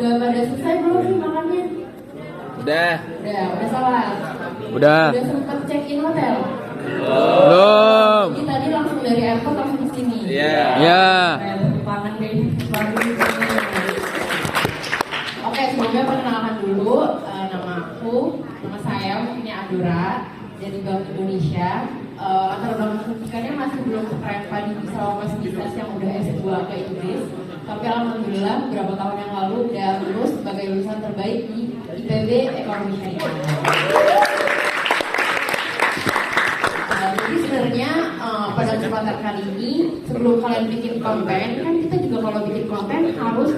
Udah pada selesai belum nih makannya? Udah salat. Udah Sempat check in hotel? Belum. Jadi tadi langsung dari airport langsung ke sini. Iya. Tangan deh. Oke, semoga perkenalkan dulu nama aku, nama saya mungkinnya Adura dari Bank Indonesia. Latar belakang pendidikannya masih belum sekeren Padi bisa lolos bisnis yang udah S2 ke Inggris. Tapi alhamdulillah beberapa tahun yang lalu udah lulus sebagai lulusan terbaik di IPB Ekonomi Syariah. Jadi sebenarnya pada kesempatan kali ini sebelum kalian bikin konten kan kita juga kalau bikin konten harus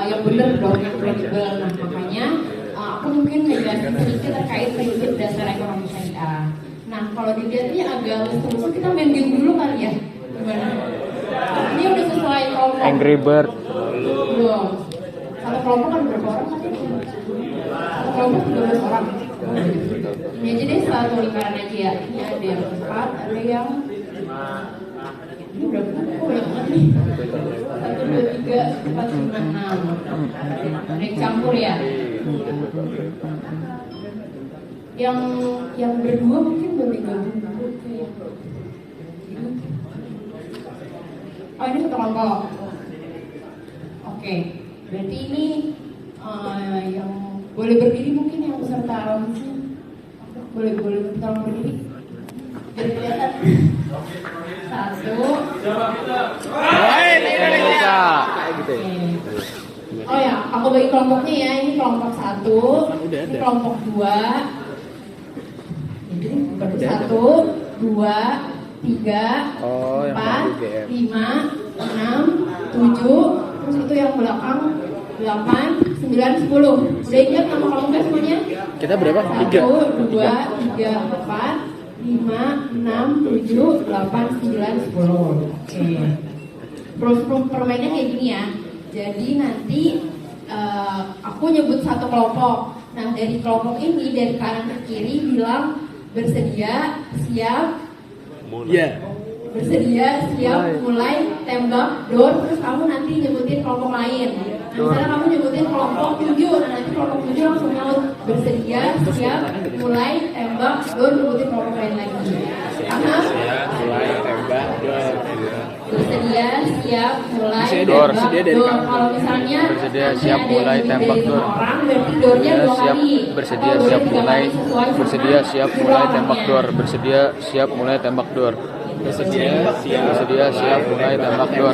yang benar dong, yang kredibel. Nah makanya aku mungkin ngejelasin sedikit terkait prinsip dasar ekonomi syariah. Nah kalau dilihat ini agak lucu, kita main game dulu kali ya. Gimana? Ini udah sesuai kelompok. Angry Bird. Belum. Satu kelompok kan berapa orang? Satu kelompok 13 orang. Ini aja deh satu lingkaran aja ya. Ini ada yang 4, ada yang ini berapa? Oh yang mana nih? 1, 2, 3, 4, 5, 6. Ada yang campur ya. Yang berdua mungkin boleh gabung dulu. Oh ini satu kelompok. Oke, berarti ini yang boleh berdiri mungkin yang peserta audisi boleh tolong berdiri. Biar kelihatan. 1. Oh ya, aku bagi kelompoknya ya. Ini kelompok 1, ini kelompok 2. Jadi 1, 2, 3, 4, 5, 6, 7. Terus itu yang belakang 8, 9, 10. Udah ingat nama kelompoknya semuanya? Kita berapa? 1, 2, 3, 4, 5, 6, 7, 8, 9, 10. Oke. Terus permainnya kayak gini ya. Jadi nanti aku nyebut satu kelompok. Nah dari kelompok ini dari kanan ke kiri bilang bersedia, siap. Bersedia, siap, mulai, tembak, door. Terus kamu nanti nyebutin kelompok lain. Nah, misalnya kamu nyebutin kelompok 7, nah nanti kelompok 7 langsung nyaut bersedia, siap, mulai, tembak, door, nyebutin kelompok lain lagi. Mulai, tembak, door. Bersedia, siap, mulai, door. tembak, door. Kalau misalnya bersedia, siap, mulai, tembak, door. Orang berarti doornya 2 kali. Bersedia, siap, mulai. Bersedia, siap, mulai, tembak, door. Bersedia, siap, mulai, tembak, door. Bersedia, siap, mulai, tembak, door.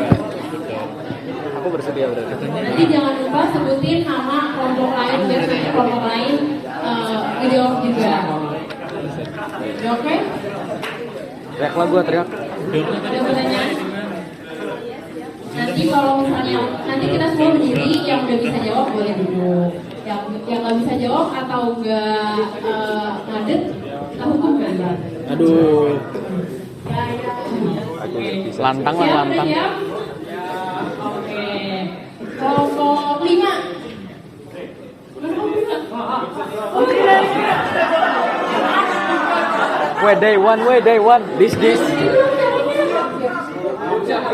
Aku bersedia berarti. Nanti jangan lupa sebutin nama kelompok lain, biasanya kelompok lain dijawab juga. Oke? Teriak lah gue, teriak. Ada pertanyaan? Nanti kalau misalnya nanti kita semua berdiri, yang udah bisa jawab boleh duduk. Yang nggak bisa jawab atau nggak ngadet, kita hukum kan? Aduh. Lantang lah, lantang. Siap? Oke. Kelompok 5. Day one. This. Belum siap.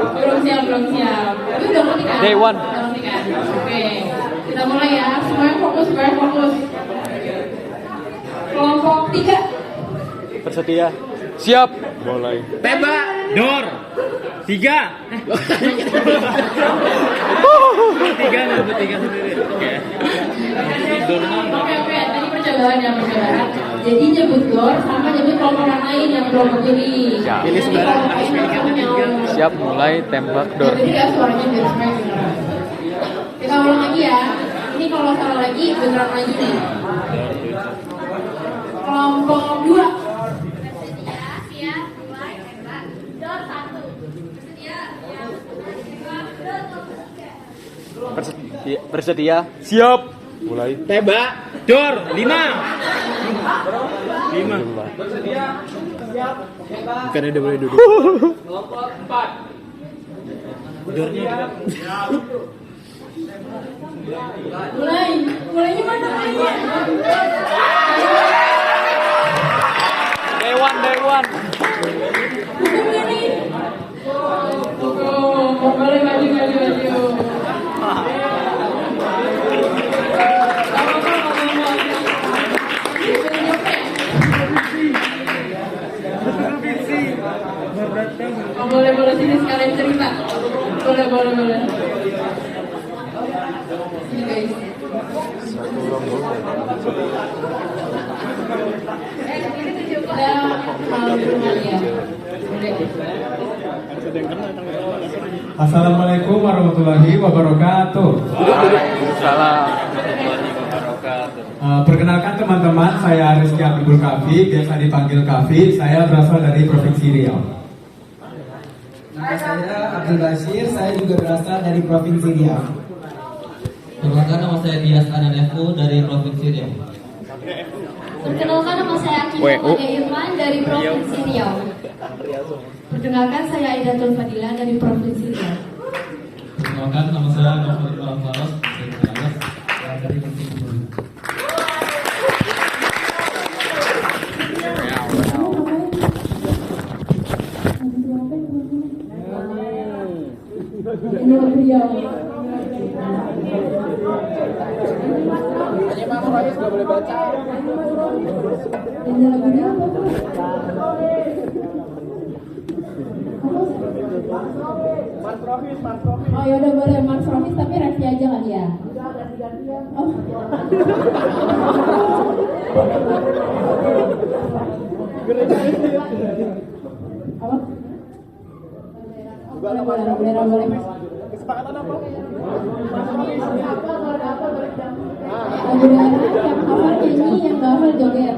Tapi udah ngerti kan? Day one. Udah ngerti kan? Oke. Kita mulai ya. Semuanya fokus. Kelompok 3. Bersedia. Siap. Mulai. Tembak, door. 3. Tiga sendiri. Oke. Oke. Tadi percobaan. Jadi nyebut door sama nyebut kelompok yang lain yang kelompok ini. Pilih sembarang. Siap, mulai, tembak, door. Jadi ya suaranya biar supaya kedengeran. Kita ulang lagi ya. Ini kalau salah lagi beneran lagi nih. Kelompok 2. Bersedia. Siap. Mulai. Tembak, door. 5. Bukan udah boleh duduk. Kelompok 4. Doornya. Mulainya mana mainnya? Day one. Ini. Boleh maju. boleh. Ini guys. Assalamualaikum warahmatullahi wabarakatuh. Waalaikumsalam. Perkenalkan teman-teman, saya Rizky Abdul Kafi, biasa dipanggil Kafi. Saya berasal dari Provinsi Riau. Nama saya Abdul Bashir, saya juga berasal dari Provinsi Riau. Perkenalkan, nama saya Dias Ananefu dari Provinsi Riau. Perkenalkan, nama saya Akif Irman dari Provinsi Riau. Perkenalkan, saya Aidatul Fadila dari Provinsi Riau. Perkenalkan, nama saya Novel Faros dari Provinsi Riau. Ini Riau. Ini lagu dia apa? Oh ya udah boleh Mas Rofis tapi Revi aja kali ya. Oh. Apa? Boleh. Kesepakatan apa? Lagu daerah yang hafal nyanyi, yang gak hafal joget.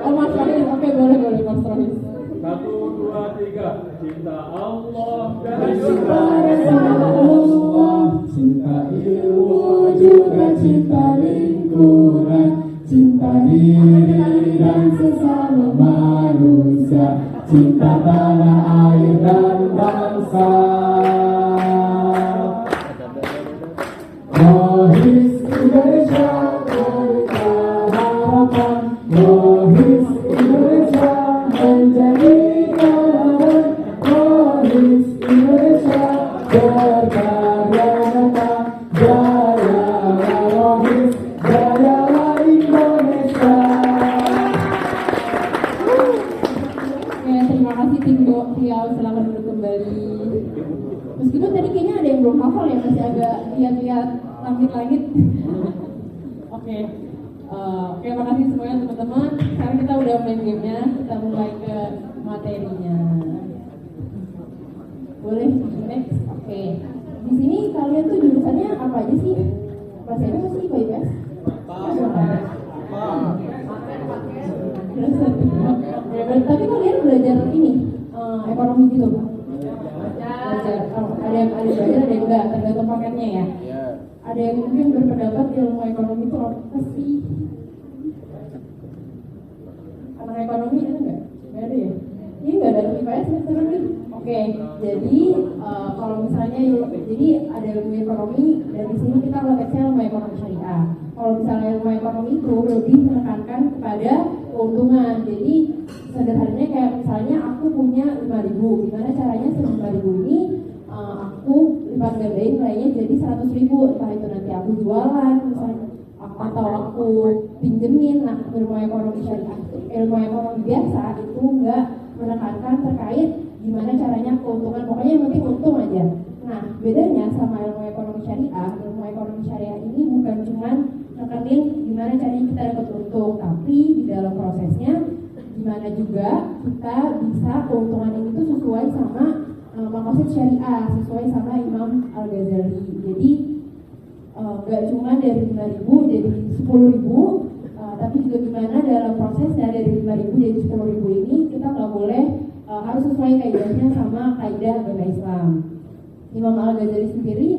Oh Mas Rofis, oke boleh Mas Rofis. 1, 2, 3. Cinta Allah dan Cinta Rasulullah, cinta ilmu juga cinta lingkungan, cinta diri dan sesama manusia, cinta tanah air dan bangsa. Rohis Indonesia kita harapan, Rohis Indonesia menjadi kalahan, Rohis Indonesia berkarya nyata, jaya Rohis, jaya Indonesia. Ya, terima kasih tim Riau, selamat kembali. Meskipun tadi kayaknya ada yang belum hafal ya, masih agak lihat-lihat langit-langit. Oke. Terima kasih semuanya teman-teman. Sekarang kita udah main gamenya, kita mulai ke materinya. Boleh next? Oke. Di sini kalian tuh jurusannya apa aja sih? Bahasa Inggris masih IPA IPS? Tapi kalian belajar ini ekonomi gitu? Belajar. Ada yang belajar, ada yang enggak, tergantung paketnya ya. Ada yang mungkin berpendapat ilmu ekonomi itu apa sih? Anak ekonomi ada nggak? Nggak ada ya? Ini nggak ada IPS sekarang nih. Oke, jadi kalau misalnya jadi ada ilmu ekonomi dan di sini kita konteksnya ilmu ekonomi syariah. Kalau misalnya ilmu ekonomi itu lebih menekankan kepada keuntungan. Jadi sederhananya kayak misalnya aku punya 5.000, gimana caranya 5.000 ini aku lipat gandain nilainya jadi 100.000, entah itu nanti aku jualan misalnya atau aku pinjemin. Nah, ilmu ekonomi syariah, ilmu ekonomi biasa itu nggak menekankan terkait gimana caranya keuntungan, pokoknya yang penting untung aja. Nah, bedanya sama ilmu ekonomi syariah ini bukan cuman nekenin gimana caranya kita dapat untung, tapi di dalam prosesnya gimana juga kita bisa keuntungan ini tuh sesuai sama maqasid syariah, sesuai sama Imam Al-Ghazali. Jadi gak cuma dari 5.000 jadi 10.000, tapi juga gimana dalam prosesnya dari 5.000 jadi 10.000 ini kita gak boleh harus sesuai kaidahnya sama kaidah agama Islam. Imam Al-Ghazali sendiri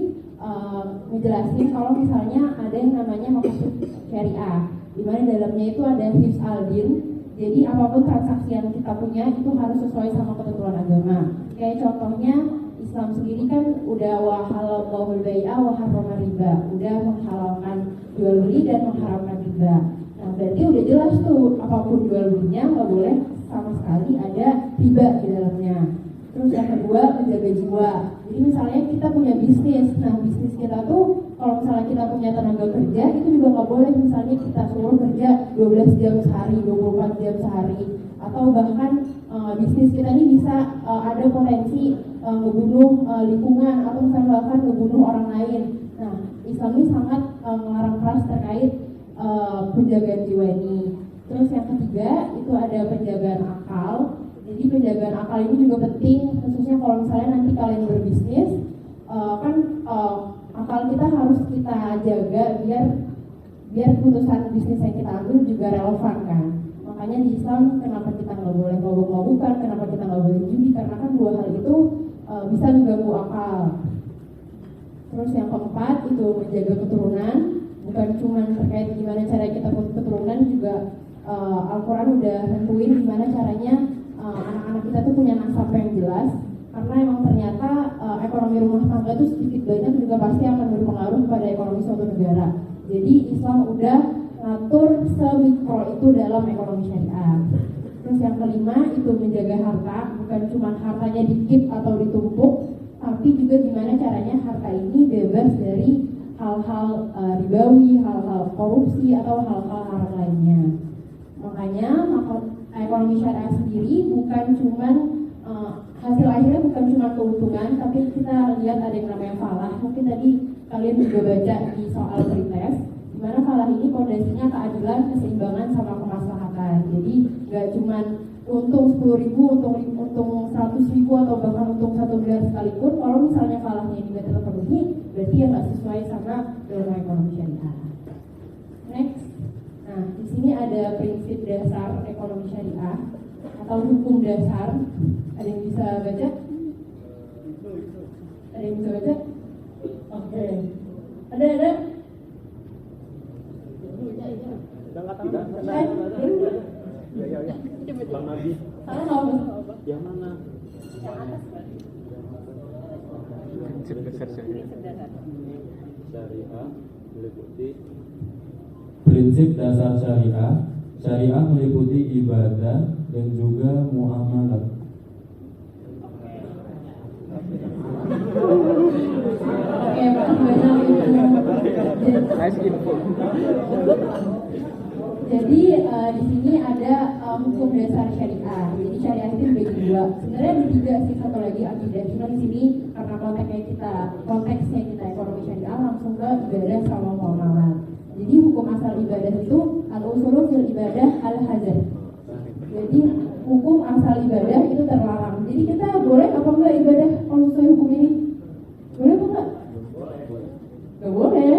ngejelasin kalau misalnya ada yang namanya maqasid syariah, di mana dalamnya itu ada hifz al-din. Jadi apapun transaksi yang kita punya itu harus sesuai sama ketentuan agama. Kayak contohnya Islam sendiri kan udah wahalallahu bai'a wa harrama riba, udah menghalalkan jual beli dan mengharamkan riba. Nah, berarti udah jelas tuh apapun jual belinya nggak boleh sama sekali ada riba di dalamnya. Terus yang kedua, menjaga jiwa. Jadi misalnya kita punya bisnis, nah bisnis kita tuh kalau misalnya kita punya tenaga kerja itu juga nggak boleh misalnya kita suruh kerja 12 jam sehari, 24 jam sehari, atau bahkan bisnis kita ini bisa ada potensi ngebunuh lingkungan atau misalnya bahkan ngebunuh orang lain. Nah, Islam ini sangat melarang keras terkait penjagaan jiwa ini. Terus yang ketiga itu ada penjagaan akal. Jadi penjagaan akal ini juga penting, khususnya kalau misalnya nanti kalian berbisnis, akal kita harus kita jaga biar keputusan bisnis yang kita ambil juga relevan kan. Makanya di Islam kenapa kita nggak boleh mabuk-mabukan, kenapa kita nggak boleh judi, karena kan dua hal itu bisa mengganggu akal. Terus yang keempat itu menjaga keturunan, bukan cuma terkait gimana cara kita punya keturunan, juga Al-Quran udah tentuin gimana caranya anak-anak kita tuh punya nasab yang jelas, karena emang ternyata ekonomi rumah tangga tuh sedikit banyak juga pasti akan berpengaruh pada ekonomi suatu negara. Jadi Islam udah ngatur semikro itu dalam ekonomi syariah. Terus yang kelima itu menjaga harta, bukan cuma hartanya dikip atau ditumpuk, tapi juga gimana caranya harta ini bebas dari hal-hal ribawi, hal-hal korupsi atau hal-hal haram lainnya. Makanya ekonomi syariah sendiri bukan cuma hasil akhirnya bukan cuma keuntungan, tapi kita lihat ada yang namanya falah. Mungkin tadi kalian juga baca di soal pretest, di mana falah ini fondasinya keadilan, keseimbangan sama kemaslahatan. Jadi nggak cuma untung 10.000, untung 100.000 atau bahkan untung 1 miliar sekalipun, kalau misalnya falahnya ini nggak terpenuhi, berarti ya nggak sesuai sama dalam ekonomi syariah. Next, nah di sini ada prinsip dasar ekonomi syariah atau hukum dasar. Ada yang bisa baca? Ada yang bisa baca? Oke. Ada? Bang Nabi. Salah nggak? Yang mana? Syariah meliputi Prinsip dasar syariah. Syariah meliputi ibadah dan juga muamalah. Oke, makasih banyak. Nice info. Jadi di sini ada hukum dasar syariah. Jadi syariah itu dibagi dua. Sebenarnya ada tiga sih, satu lagi akidah. Cuma di sini karena konteksnya kita ekonomi syariah langsung ke ibadah sama muamalah. Jadi hukum asal ibadah itu al-usulu fil ibadah al-hazar. Jadi hukum asal ibadah itu terlarang. Jadi kita boleh apa enggak ibadah kalau sesuai hukum ini? Boleh apa enggak? Enggak boleh.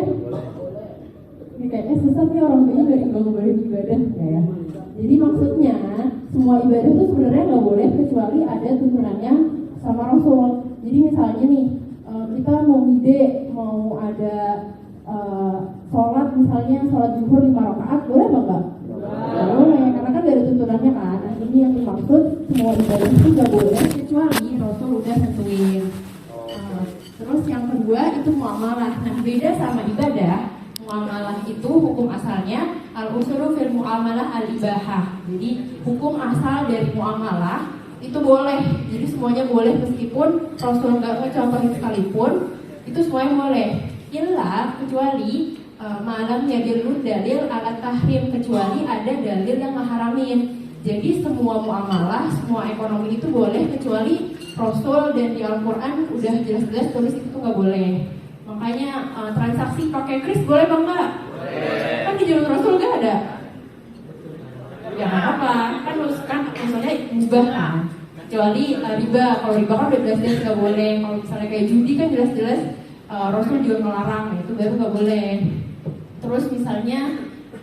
Ini kayaknya susah nih orang ini nggak boleh ibadah ya. Jadi maksudnya semua ibadah itu sebenarnya nggak boleh kecuali ada tuntunannya sama Rasul. Jadi misalnya nih kita mau ngide, mau ada sholat misalnya sholat zuhur 5 rakaat, boleh apa enggak? Nggak boleh, karena kan dari tuntunannya kan. Nah, ini yang dimaksud semua ibadah itu nggak boleh kecuali Rasul udah tentuin. Terus yang kedua itu muamalah. Nah beda sama ibadah. Muamalah itu hukum asalnya al-usulu fil muamalah al-ibahah. Jadi hukum asal dari muamalah itu boleh. Jadi semuanya boleh meskipun Rasul nggak mencontohin sekalipun, itu semuanya boleh. Illa kecuali malam yadillu dalil ala tahrim, kecuali ada dalil yang mengharamin. Jadi semua muamalah, semua ekonomi itu boleh kecuali Rasul dan di Al-Quran udah jelas-jelas tulis itu nggak boleh. Makanya transaksi pakai kris boleh bang nggak? Kan di zaman Rasul nggak ada. Ya nggak apa, kan misalnya mubah kan. Kecuali riba, kalau riba kan udah jelas-jelas nggak boleh. Kalau misalnya kayak judi kan jelas-jelas Rasul juga melarang, itu baru nggak boleh. Terus misalnya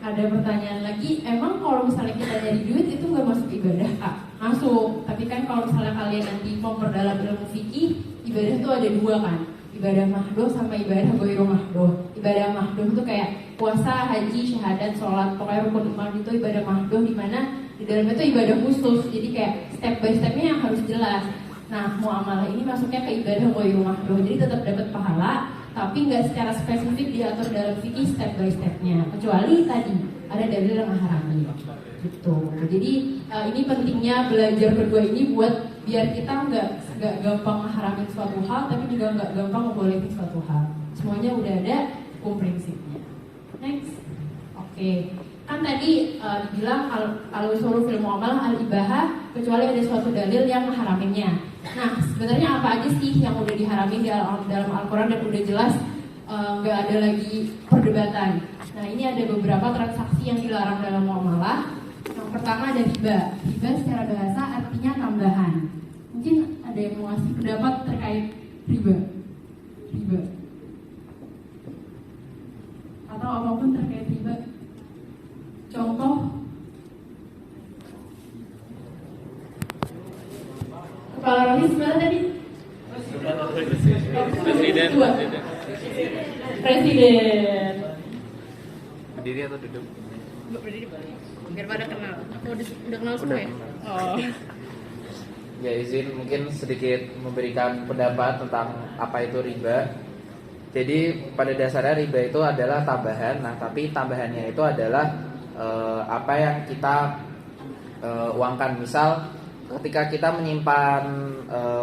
ada pertanyaan lagi, emang kalau misalnya kita nyari duit itu nggak masuk ibadah kak? Masuk, tapi kan kalau misalnya kalian nanti memperdalam ilmu fikih, ibadah itu ada dua kan, ibadah mahdoh sama ibadah goiro mahdoh. Ibadah mahdoh itu kayak puasa, haji, syahadat, sholat, pokoknya rukun iman itu ibadah mahdoh, dimana di dalamnya itu ibadah khusus, jadi kayak step by stepnya yang harus jelas. Nah muamalah ini masuknya ke ibadah goiro mahdoh, jadi tetap dapat pahala, tapi nggak secara spesifik diatur dalam fikih step by stepnya, kecuali tadi ada dalil yang menghalangi gitu. Jadi ini pentingnya belajar kedua ini buat biar kita nggak gampang mengharamin suatu hal, tapi juga nggak gampang membolehin suatu hal. Semuanya udah ada hukum prinsipnya. Next, oke. Kan tadi dibilang al-usul fil muamalah al-ibaha kecuali ada suatu dalil yang mengharaminnya. Nah, sebenarnya apa aja sih yang udah diharamin dalam Al-Quran dan udah jelas nggak ada lagi perdebatan. Nah, ini ada beberapa transaksi yang dilarang dalam muamalah. Yang pertama ada riba. Riba secara bahasa artinya tambahan. Mungkin ada yang mau ngasih pendapat terkait riba. Riba. Atau apapun terkait riba. Contoh. Kepala Rohis mana tadi? Presiden. Berdiri atau duduk? Berdiri boleh. Biar pada kenal. Udah kenal semua ya? Oh. Ya, izin mungkin sedikit memberikan pendapat tentang apa itu riba. Jadi pada dasarnya riba itu adalah tambahan. Nah, tapi tambahannya itu adalah apa yang kita uangkan. Misal ketika kita menyimpan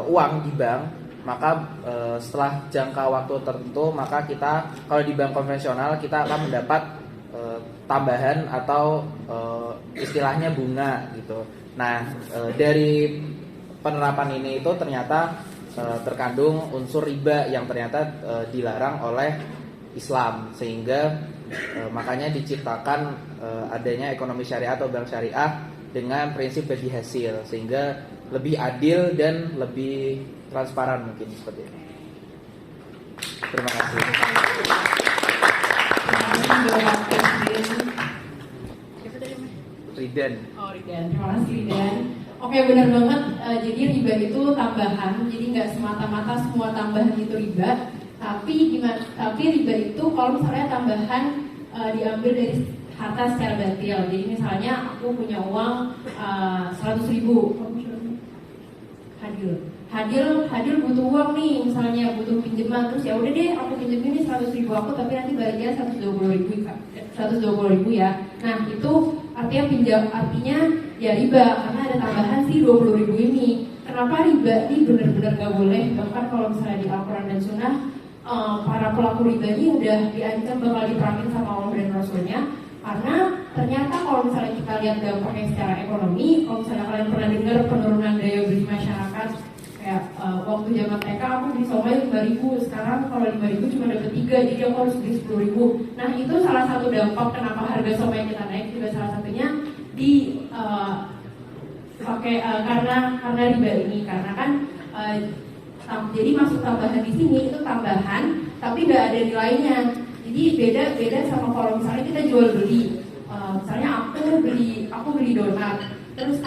uang di bank, maka setelah jangka waktu tertentu, maka kita kalau di bank konvensional kita akan mendapat tambahan atau istilahnya bunga gitu. Nah, dari penerapan ini itu ternyata terkandung unsur riba yang ternyata dilarang oleh Islam, sehingga makanya diciptakan adanya ekonomi syariah atau bank syariah dengan prinsip bagi hasil, sehingga lebih adil dan lebih transparan mungkin seperti itu. Terima kasih. Ridan. Oh, Ridan. Terima kasih, Ridan. Oke, benar banget. Jadi riba itu tambahan. Jadi nggak semata-mata semua tambahan itu riba. Tapi gimana? Tapi riba itu kalau misalnya tambahan diambil dari harta secara batil. Jadi misalnya aku punya uang 100.000. Hadir butuh uang nih, misalnya butuh pinjaman, terus ya udah deh aku pinjemin nih 100.000 aku, tapi nanti bayarnya 120.000 ya. Nah, itu artinya ya riba, karena ada tambahan sih 20.000 ini. Kenapa riba ini benar-benar gak boleh? Bahkan kalau misalnya di Al-Quran dan Sunnah, para pelaku riba ini udah diancam bakal diperangin sama Allah dan Rasulnya. Karena ternyata kalau misalnya kita lihat dampaknya secara ekonomi, kalau misalnya kalian pernah dengar penurunan daya beli masyarakat, kayak waktu zaman TK aku beli somai 5.000, sekarang kalau 5.000 cuma dapat 3, jadi aku harus beli 10.000. Nah, itu salah satu dampak kenapa harga somai kita naik, juga salah satunya di karena riba ini, karena kan jadi masuk tambahan di sini itu tambahan, tapi nggak ada nilainya. Jadi beda sama kalau misalnya kita jual beli, misalnya aku beli donat, terus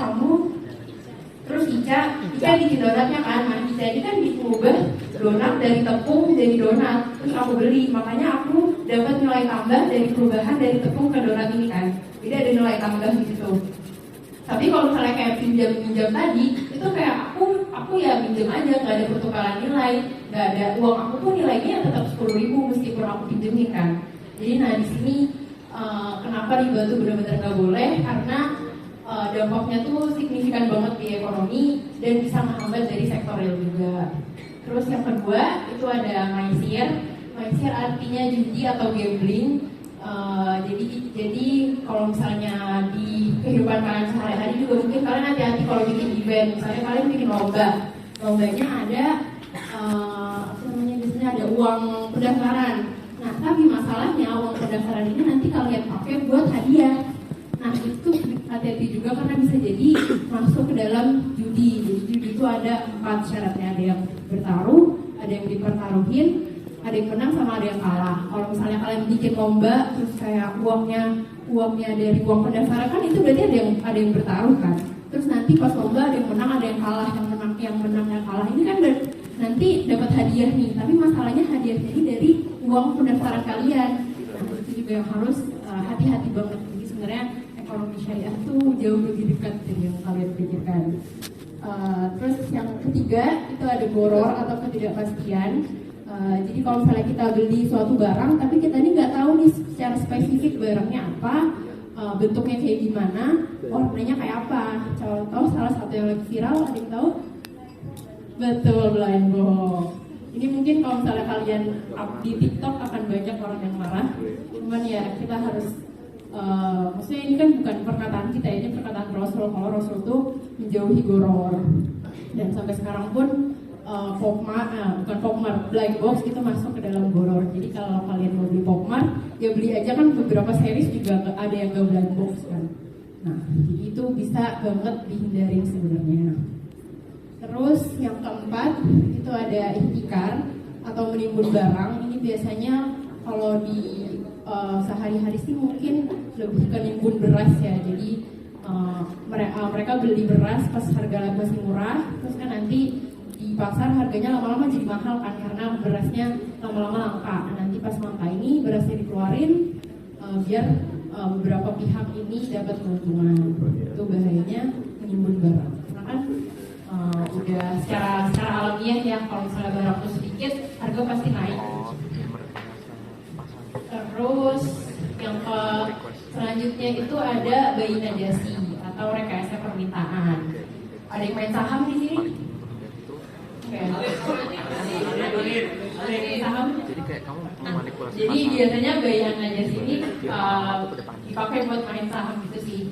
Ica bikin donatnya kan, nah Ica ini kan mengubah donat dari tepung jadi donat, terus aku beli, makanya aku dapat nilai tambah dari perubahan dari tepung ke donat ini kan, jadi ada nilai tambah di situ. Tapi kalau misalnya kayak pinjam tadi, itu kayak aku ya pinjam aja, nggak ada pertukaran nilai, nggak ada uang aku pun nilainya tetap 10.000 meskipun aku pinjemin kan. Jadi nah di sini kenapa riba itu benar-benar nggak boleh, karena dampaknya tuh signifikan banget di ekonomi dan bisa menghambat dari sektor real juga. Terus yang kedua itu ada maisir. Maisir artinya judi atau gambling. Jadi kalau misalnya di kehidupan kalian sehari-hari juga mungkin kalian hati-hati kalau bikin event, misalnya kalian bikin lombanya ada biasanya ada uang pendaftaran. Nah, tapi masalahnya uang pendaftaran ini nanti kalian pakai buat hadiah. Nah, itu hati-hati juga karena bisa jadi masuk ke dalam judi. Jadi judi itu ada 4 syaratnya, ada yang bertaruh, ada yang dipertaruhin, ada yang menang sama ada yang kalah. Kalau misalnya kalian bikin lomba terus kayak uangnya dari uang pendaftaran kan itu berarti ada yang bertaruh kan. Terus nanti pas lomba ada yang menang, ada yang kalah, yang menang yang kalah ini kan nanti dapat hadiah nih. Tapi masalahnya hadiahnya ini dari uang pendaftaran kalian. Nah, itu juga yang harus hati-hati banget. Jadi sebenarnya ekonomi syariah itu jauh lebih dekat dari yang kalian pikirkan. Terus yang ketiga itu ada boror atau ketidakpastian. Jadi kalau misalnya kita beli suatu barang tapi kita ini nggak tahu nih secara spesifik barangnya apa, bentuknya kayak gimana, warnanya kayak apa. Contoh salah satu yang lagi viral, ada yang tahu? Betul, blind box. Ini mungkin kalau misalnya kalian up di TikTok akan banyak orang yang marah. Cuman ya kita harus maksudnya ini kan bukan perkataan kita, ini perkataan Rasul. Kalau Rasul tuh menjauhi goror, dan sampai sekarang pun bukan Pokmar, Blind Box itu masuk ke dalam goror. Jadi kalau kalian mau beli Pokmar, ya beli aja, kan beberapa series juga ada yang gak Blind Box kan. Nah, jadi itu bisa banget dihindarin sebenarnya. Terus yang keempat itu ada ihtikar atau menimbun barang. Ini biasanya kalau di sehari-hari sih mungkin lebih ke nimbun beras ya. Jadi mereka beli beras pas harga masih murah, terus kan nanti di pasar harganya lama-lama jadi mahal kan, karena berasnya lama-lama langka. Nanti pas langka ini berasnya dikeluarin biar beberapa pihak ini dapat keuntungan. Itu bahayanya menimbun barang. Karena kan udah secara alamiah ya, kalau misalnya barang itu sedikit harga pasti naik. Terus yang selanjutnya itu ada bayi najasi atau rekayasa permintaan. Ada yang main saham di sini? Saham. Jadi biasanya bayi najasi ini dipakai buat main saham gitu sih.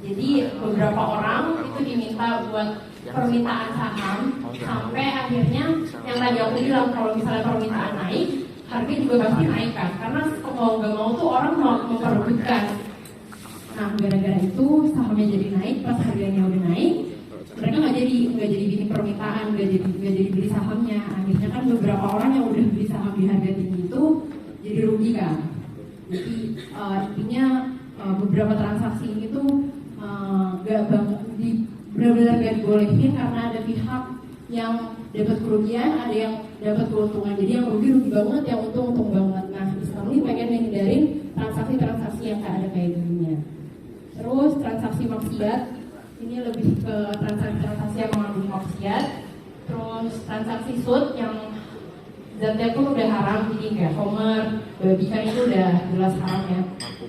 Jadi beberapa orang itu diminta buat permintaan saham, sampai akhirnya yang tadi aku bilang kalau misalnya permintaan naik, harga juga pasti naik kan, karena mau nggak mau tuh orang mau memperebutkan. Nah, gara-gara itu sahamnya jadi naik, pas harganya udah naik, mereka nggak jadi bikin permintaan, nggak jadi beli sahamnya. Akhirnya kan beberapa orang yang udah beli saham di harga tinggi itu jadi rugi kan. Jadi intinya beberapa transaksi ini tuh benar-benar gak dibolehin, karena ada pihak yang dapat kerugian, ada yang dapat keuntungan. Jadi yang rugi banget, yang untung banget. Nah, Islam ini pengen menghindarin transaksi-transaksi yang gak ada kayak gininya. Terus transaksi maksiat, ini lebih ke transaksi yang mengandung maksiat. Terus transaksi sud yang zatnya pun udah haram, jadi kayak homer, babi kan itu udah jelas haram ya,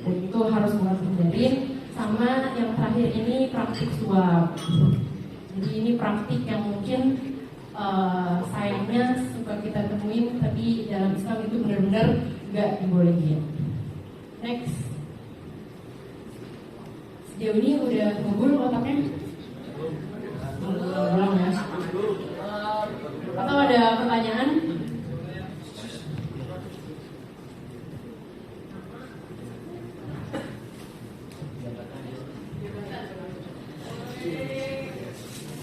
dan itu harus banget hindarin. Sama yang terakhir ini praktik suap. Jadi ini praktik yang mungkin sayangnya suka kita temuin, tapi dalam Islam itu benar-benar nggak dibolehin. Next. Sejauh ini udah ngumpul otaknya? Belum ya? Atau ada pertanyaan?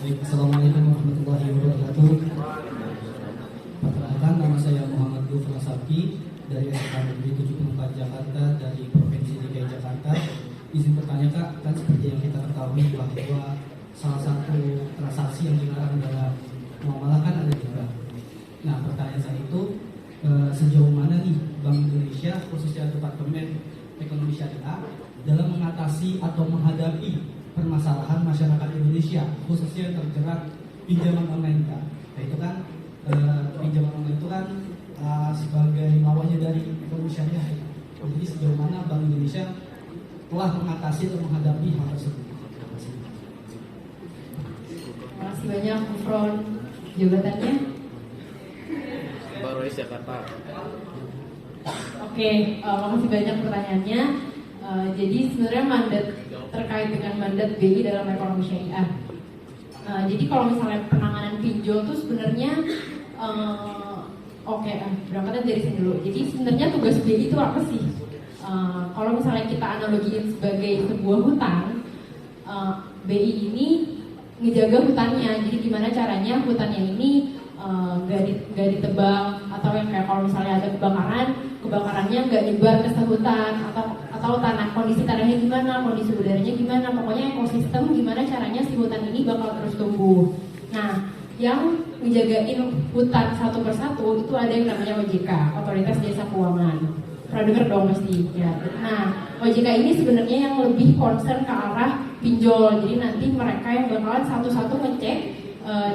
Assalamualaikum warahmatullahi wabarakatuh. Perkenalkan, nama saya Muhammad Gufron Sabki dari SMA Negeri 74 Jakarta, dari Provinsi DKI Jakarta. Izin bertanya Kak, kan seperti yang kita ketahui bahwa salah satu transaksi yang dilarang dalam muamalah kan ada riba. Nah, pertanyaan saya itu sejauh mana nih Bank Indonesia khususnya Departemen Ekonomi Syariah dalam mengatasi atau menghadapi permasalahan masyarakat Indonesia khususnya yang terjerat pinjaman online kan. Nah, itu kan pinjaman online itu kan sebagai lawannya dari ekonomi syariah. Jadi sejauh mana Bank Indonesia telah mengatasi atau menghadapi hal tersebut? Terima kasih banyak Gufron. Jabatannya? Baru Jakarta. Oke, makasih banyak pertanyaannya. Jadi sebenarnya mandat terkait dengan mandat BI dalam ekonomi syariah. Jadi kalau misalnya penanganan pinjol itu sebenarnya berangkatnya dari sini dulu. Jadi sebenarnya tugas BI itu apa sih? Kalau misalnya kita analogiin sebagai sebuah hutang, BI ini ngejaga hutannya. Jadi gimana caranya hutannya ini nggak ditebang, atau yang kayak kalau misalnya ada kebakarannya nggak nyebar ke sehutan, atau kondisi tanahnya gimana, kondisi udaranya gimana, pokoknya ekosistem gimana caranya si hutan ini bakal terus tumbuh. Nah, yang menjagain hutan satu persatu itu ada yang namanya OJK, Otoritas Jasa Keuangan. Pernah dengar dong pasti ya. Nah, OJK ini sebenarnya yang lebih concern ke arah pinjol. Jadi nanti mereka yang bakalan satu-satu ngecek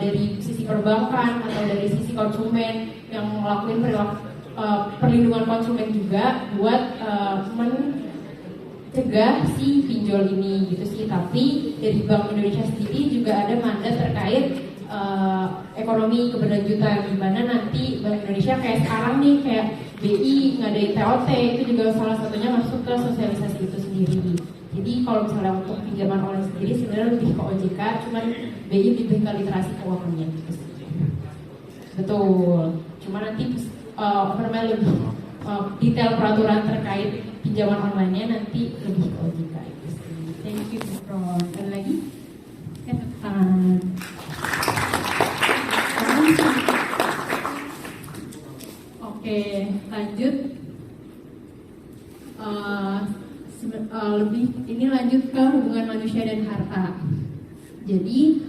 dari sisi perbankan atau dari sisi konsumen, yang ngelakuin perlindungan konsumen juga buat mencegah si pinjol ini gitu sih. Tapi dari Bank Indonesia sendiri juga ada mandat terkait ekonomi keberlanjutan, di mana nanti Bank Indonesia Manusia kayak sekarang nih, kayak BI ngadain TOT, itu juga salah satunya masuk ke sosialisasi itu sendiri. Jadi kalau misalnya untuk pinjaman online sendiri sebenarnya lebih ke OJK, cuman BI lebih ke literasi keuangannya gitu sih. Betul. Cuma nanti lebih detail peraturan terkait pinjaman online-nya nanti lebih ke OJK itu sih. Thank you, Prof. Ada lagi? Catatan. Oke, lanjut. Ini lanjut ke hubungan manusia dan harta. Jadi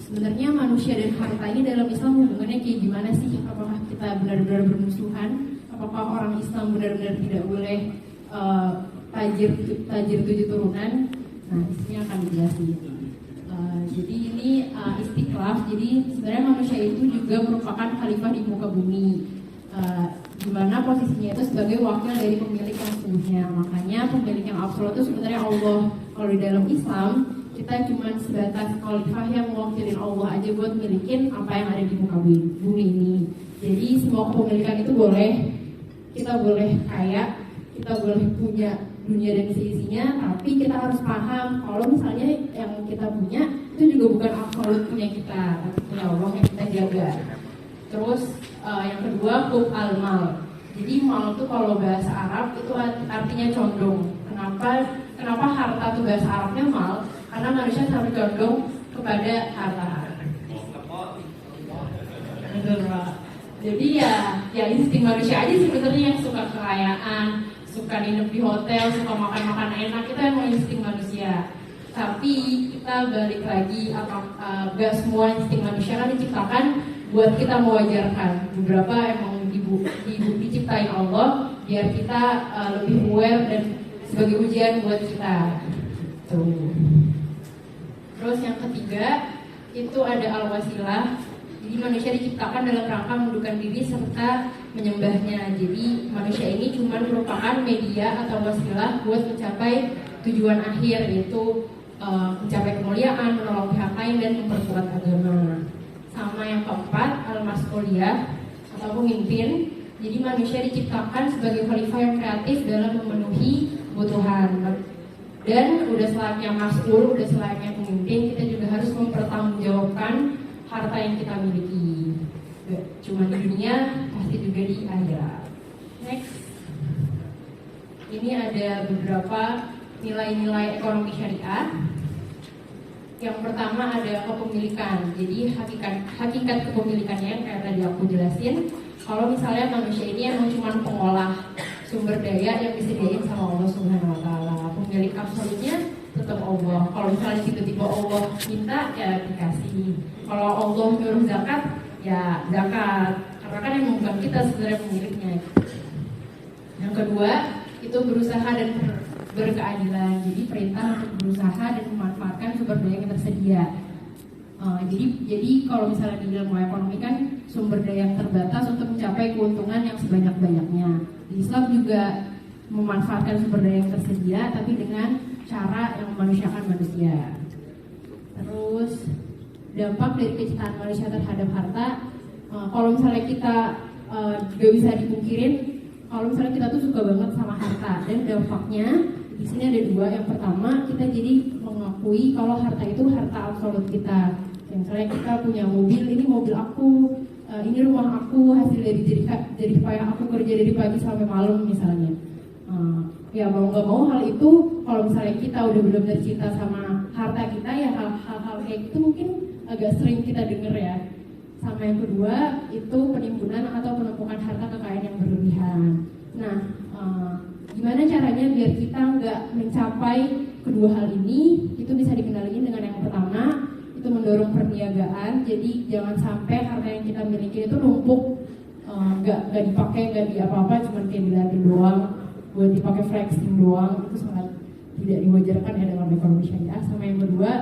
sebenarnya manusia dan harta ini dalam Islam hubungannya kayak gimana sih? Apakah kita benar-benar bermusuhan? Apakah orang Islam benar-benar tidak boleh tajir 7 turunan? Nah, di sini akan dijelasin. Jadi ini istiqlal. Jadi sebenarnya manusia itu juga merupakan khalifah di muka bumi. Di mana posisinya itu sebagai wakil dari pemilik yang sesungguhnya. Makanya pemilik yang absolut itu sebenarnya Allah. Kalau di dalam Islam kita cuma sebatas khalifah yang mewakilin Allah aja buat milikin apa yang ada di muka bumi ini. Jadi semua kepemilikan itu boleh, kita boleh kaya, kita boleh punya dunia dan seisinya, tapi kita harus paham kalau misalnya yang kita punya itu juga bukan absolut punya kita, tapi punya Allah yang kita jaga. Terus yang kedua hub al-mal. Jadi mal itu kalau bahasa Arab itu artinya condong. Kenapa harta itu bahasa Arabnya mal? Karena manusia selalu condong kepada harta. Jadi ya insting manusia aja sebenarnya yang suka kekayaan, suka nginep di hotel, suka makan enak, itu emang insting manusia. Tapi kita balik lagi, gak semua insting manusia kan diciptakan buat kita mewajarkan. Beberapa emang diciptain Allah biar kita lebih aware dan sebagai ujian buat kita. Tuh. Terus yang ketiga itu ada al-wasilah. Jadi manusia diciptakan dalam rangka menundukkan diri serta menyembahnya. Jadi manusia ini cuma merupakan media atau wasilah buat mencapai tujuan akhir, yaitu mencapai kemuliaan, menolong pihak lain dan memperkuat agama. Sama yang keempat, al-mas'uliyah atau pemimpin. Jadi manusia diciptakan sebagai khalifah yang kreatif dalam memenuhi kebutuhan. Dan udah selayaknya mas'ul, udah selayaknya pemimpin, kita juga harus mempertanggungjawabkan harta yang kita miliki. Gak cuma di dunia, pasti juga di akhirat. Next. Ini ada beberapa nilai-nilai ekonomi syariah. Yang pertama ada kepemilikan. Jadi hakikat kepemilikannya yang kayak tadi aku jelasin. Kalau misalnya manusia ini emang cuma pengolah sumber daya yang disediain sama Allah Subhanahu wa taala. Pemilik absolutnya tetap Allah. Kalau misalnya tiba-tiba Allah minta ya dikasih. Kalau Allah nyuruh zakat ya zakat. Karena kan emang bukan kita sebenarnya pemiliknya. Yang kedua itu berusaha dan berkeadilan. Jadi perintah untuk berusaha dan memanfaatkan sumber daya yang tersedia. Jadi kalau misalnya di ilmu ekonomi kan sumber daya yang terbatas untuk mencapai keuntungan yang sebanyak-banyaknya. Di Islam juga memanfaatkan sumber daya yang tersedia tapi dengan cara yang memanusiakan manusia. Terus dampak dari kecintaan manusia terhadap harta, kalau misalnya kita gak bisa dipungkirin, kalau misalnya kita tuh suka banget sama harta, dan dampaknya di sini ada dua. Yang pertama, kita jadi mengakui kalau harta itu harta absolut kita. Misalnya kita punya mobil, ini mobil aku, ini rumah aku, hasil dari payah aku kerja dari pagi sampai malam misalnya. Ya mau nggak mau hal itu, kalau misalnya kita udah benar-benar cinta sama harta kita, ya hal-hal kayak gitu mungkin agak sering kita dengar ya. Sama yang kedua itu penimbunan atau penumpukan harta kekayaan yang berlebihan. Nah, gimana caranya biar kita nggak mencapai kedua hal ini? Itu bisa dikendalikan dengan yang pertama, itu mendorong perniagaan. Jadi jangan sampai harta yang kita miliki itu numpuk, nggak dipakai, nggak di apa-apa, cuma kayak dilihatin doang, buat dipakai flexing doang. Itu sangat tidak diwajarkan ya dalam ekonomi syariah. Sama yang kedua,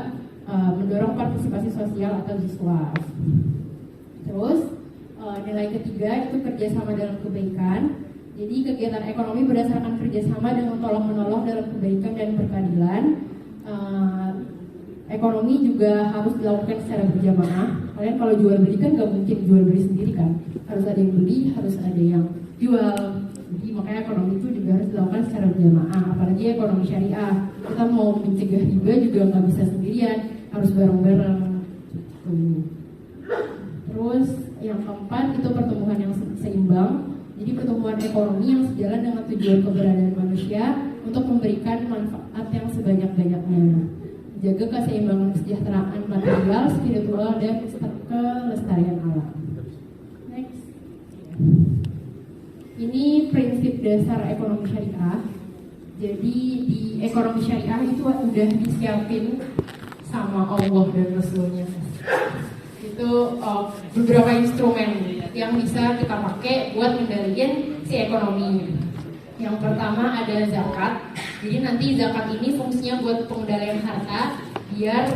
mendorong partisipasi sosial atau ziswaf. Terus nilai ketiga itu kerjasama dalam kebaikan. Jadi kegiatan ekonomi berdasarkan kerjasama dengan tolong-menolong dalam kebaikan dan berkeadilan. Ekonomi juga harus dilakukan secara berjamaah. Kalian kalau jual beli kan nggak mungkin jual beli sendiri kan. harus ada yang beli, harus ada yang jual. Jadi makanya ekonomi itu juga harus dilakukan secara berjamaah, apalagi ekonomi syariah. Kita mau mencegah riba juga nggak bisa sendirian, harus bareng-bareng. Terus yang keempat itu pertumbuhan yang seimbang. Jadi pertumbuhan ekonomi yang sejalan dengan tujuan keberadaan manusia untuk memberikan manfaat yang sebanyak-banyaknya. Jaga keseimbangan kesejahteraan material, spiritual, dan kelestarian alam. Next. Ini prinsip dasar ekonomi syariah. Jadi di ekonomi syariah itu udah disiapin sama Allah dan Rasulnya. Itu beberapa instrumen yang bisa kita pakai buat mengendalikan si ekonomi. Yang pertama ada zakat. Jadi nanti zakat ini fungsinya buat pengendalian harta biar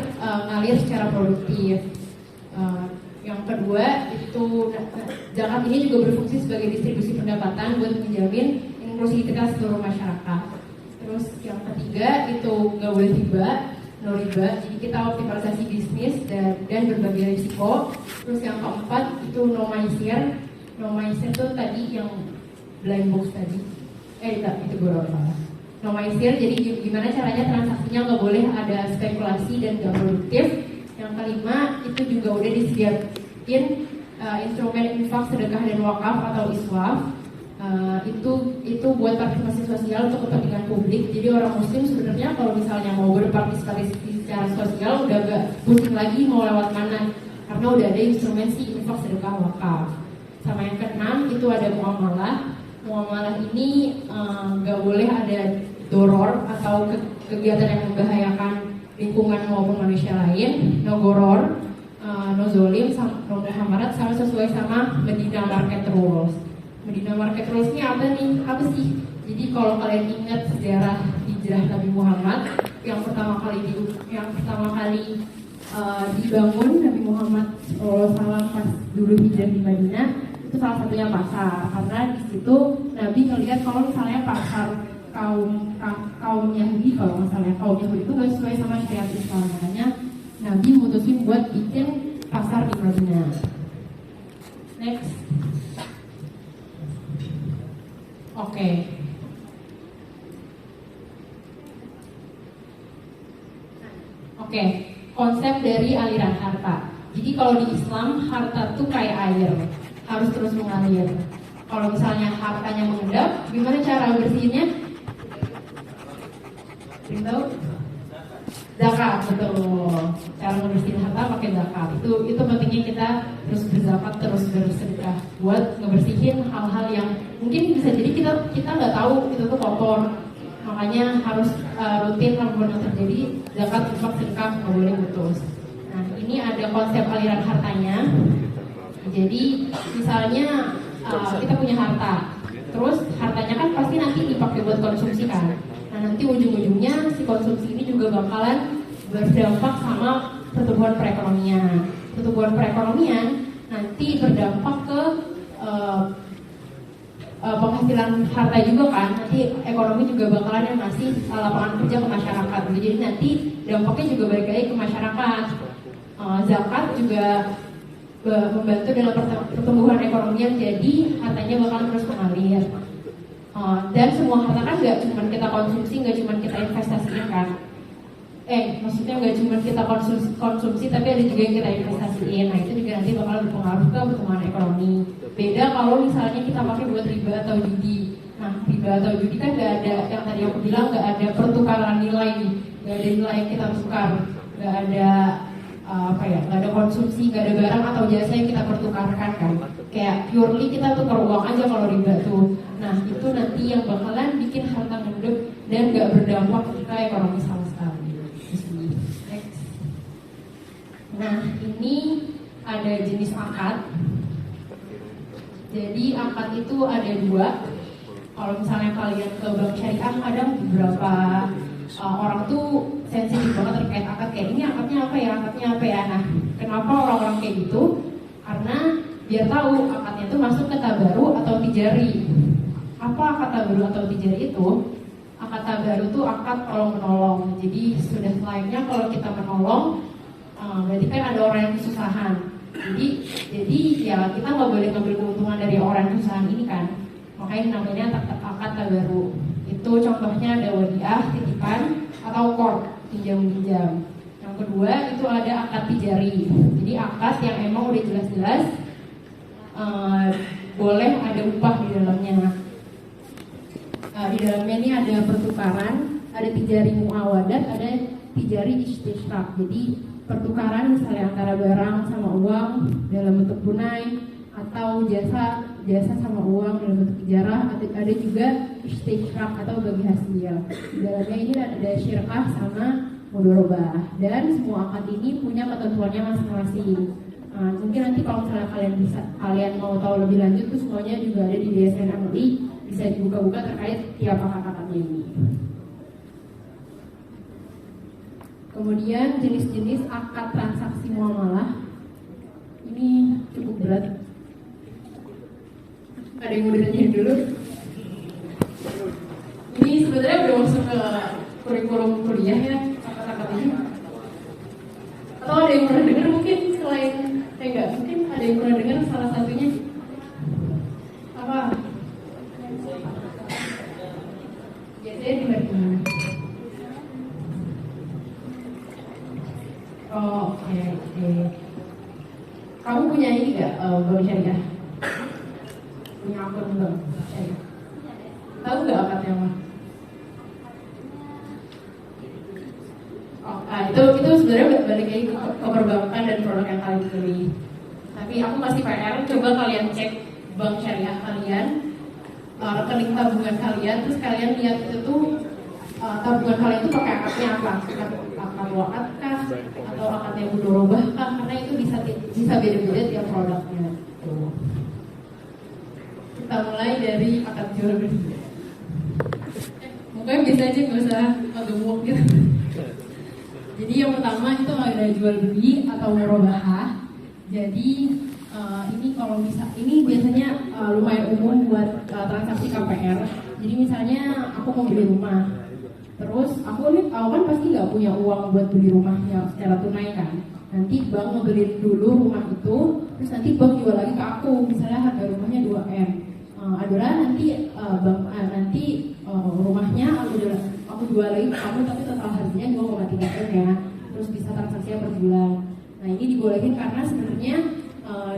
ngalir secara produktif. Yang kedua itu zakat ini juga berfungsi sebagai distribusi pendapatan buat menjamin inklusivitas seluruh masyarakat. Terus yang ketiga itu nggak boleh riba, no riba. Jadi kita optimalisasi bisnis dan berbagai risiko. Terus yang keempat itu no maisir. No maisir itu tadi yang blind box tadi. Itu gue salah. No maisir, jadi gimana caranya transaksinya nggak boleh ada spekulasi dan nggak produktif. Yang kelima itu juga udah disediain instrumen infak, sedekah dan wakaf atau iswaf. Itu buat partisipasi sosial untuk kepentingan publik. Jadi orang muslim sebenarnya kalau misalnya mau berpartisipasi secara sosial udah gak pusing lagi mau lewat mana, karena udah ada instrumen si infak, sedekah, wakaf. Sama yang keenam itu ada muamalah. Muamalah ini gak boleh ada doror atau kegiatan yang membahayakan lingkungan maupun manusia lain. No goror, no zolim, no muhamarat, sama sesuai sama Medina Market Rules. Medina Market Rules ini apa nih? Apa sih? Jadi kalau kalian ingat sejarah hijrah Nabi Muhammad yang pertama kali dibangun Nabi Muhammad SAW pas dulu hijrah di Madinah, itu salah satunya pasar. Karena di situ Nabi ngelihat kalau misalnya pasar kaum Yahudi, kalau misalnya kaum Yahudi itu nggak sesuai sama syariat Islam, makanya Nabi mutusin buat bikin pasar di Madinah. Next. Oke, konsep dari aliran harta. Jadi kalau di Islam harta tuh kayak air, harus terus mengalir. Kalau misalnya hartanya mengendap, gimana cara bersihinnya? Tahu? Zakat, betul. Cara ngebersihin harta pakai zakat. Itu pentingnya kita terus berzakat, terus bersedekah buat ngebersihin hal-hal yang mungkin bisa jadi kita nggak tahu itu tuh kotor. Makanya harus rutin apapun yang terjadi, zakat, infak, sedekah nggak boleh putus. Nah, ini ada konsep aliran hartanya. Jadi misalnya kita punya harta, terus hartanya kan pasti nanti dipakai buat konsumsi kan. Nah, nanti ujung-ujungnya si konsumsi ini juga bakalan berdampak sama pertumbuhan perekonomian. Pertumbuhan perekonomian nanti berdampak ke penghasilan harta juga kan. Nanti ekonomi juga bakalan yang ngasih lapangan kerja ke masyarakat. Jadi nanti dampaknya juga balik lagi ke masyarakat. Zakat juga membantu dalam pertumbuhan ekonomi yang jadi hartanya bakalan terus mengalir. Dan semua harta kan nggak cuma kita konsumsi, nggak cuma kita investasikan kan. Maksudnya nggak cuma kita konsumsi, tapi ada juga yang kita investasiin. Nah, itu juga nanti bakal berpengaruh ke pertumbuhan ekonomi. Beda kalau misalnya kita pakai buat riba atau judi. Nah, riba atau judi kan nggak ada, yang tadi aku bilang nggak ada pertukaran nilai nih, nggak ada nilai yang kita tukar, nggak ada nggak ada konsumsi, nggak ada barang atau jasa yang kita pertukarkan kan. Kayak purely kita tukar uang aja kalau riba tuh. Nah, itu nanti yang bakalan bikin harta ngendep dan nggak berdampak ketika ekonomi sama sekali. Next. Nah, ini ada jenis akad. Jadi akad itu ada dua. Kalau misalnya kalian ke bank syariah, ada beberapa orang tuh sensitif banget terkait akad, kayak ini akadnya apa ya. Nah, kenapa orang-orang kayak gitu? Karena biar tahu akadnya itu masuk ke tabaru atau tijari. Apa akad tabaru atau tijari itu? Akad tabaru itu akad tolong menolong. Jadi sudah selayaknya kalau kita menolong, berarti kan ada orang yang kesusahan. Jadi ya kita nggak boleh ngambil keuntungan dari orang yang usaha ini kan. Makanya namanya akad tabaruk. Itu contohnya ada wadiah, titipan, atau qard, pinjam-pinjam. Yang kedua itu ada akad tijari. Jadi akad yang emang udah jelas-jelas boleh ada upah di dalamnya. Di dalamnya ini ada pertukaran, ada tijari muawadat, ada tijari istishraq. Jadi pertukaran misalnya antara barang sama uang dalam bentuk tunai, atau jasa sama uang dalam bentuk ijarah. Ada juga istishraq atau bagi hasil. Di dalamnya ini ada syirkah sama mudharabah, dan semua akad ini punya ketentuannya masing-masing. Mungkin nanti kalau misalnya kalian mau tahu lebih lanjut tuh semuanya juga ada di DSN MLI, bisa dibuka-buka terkait tiap akad-akadnya ini. Kemudian jenis-jenis akad transaksi muamalah ini cukup berat. Ada yang mau ditanya dulu? Ini sebenarnya udah masuk ke kurikulum kuliah ya, akad-akad ini. Atau ada yang pernah dengar mungkin selain enggak? Mungkin ada yang pernah dengar salah satunya apa? Biasanya di mana? Oh, oke. Kamu punya ini nggak bank syariah? Punya akun bank syariah? Tahu nggak akadnya apa? Itu sebenarnya balik lagi ke perbankan dan produk yang kalian pilih. Tapi aku masih PR, coba kalian cek bank syariah kalian, rekening tabungan kalian, terus kalian lihat itu tuh tabungan kalian itu pakai akadnya apa? Akad wakaf kah? Atau akadnya mudharabah kah? Karena itu bisa beda-beda tiap produknya. Kita mulai dari akad jual beli. Mungkin biasa aja, nggak usah gemuk gitu. Jadi yang pertama itu ada jual beli atau murabahah. Jadi ini kalau ini biasanya lumayan umum buat transaksi KPR. Jadi misalnya aku mau beli rumah, terus aku kan pasti nggak punya uang buat beli rumahnya secara tunai kan. Nanti bank ngebeliin dulu rumah itu, terus nanti bank jual lagi ke aku. Misalnya harga rumahnya 2M. Adalah nanti rumahnya aku jual lagi ke kamu, tapi total harganya 2,3M ya. Terus bisa transaksinya per bulan. Nah ini dibolehin karena sebenarnya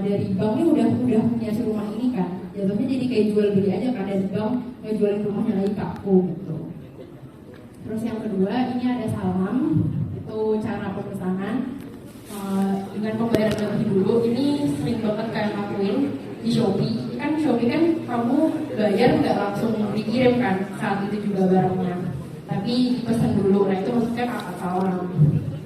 dari bank ini udah punya si rumah ini kan. Jatuhnya jadi kayak jual beli aja kan, dari bank ngejualin rumahnya lagi ke aku gitu. Terus yang kedua ini ada salam, itu cara pemesanan dengan pembayaran lebih dulu. Ini sering banget kalian lakuin di Shopee. Shopee kan kamu bayar nggak langsung dikirim kan saat itu juga barangnya, tapi pesan dulu. Nah itu maksudnya akad salam.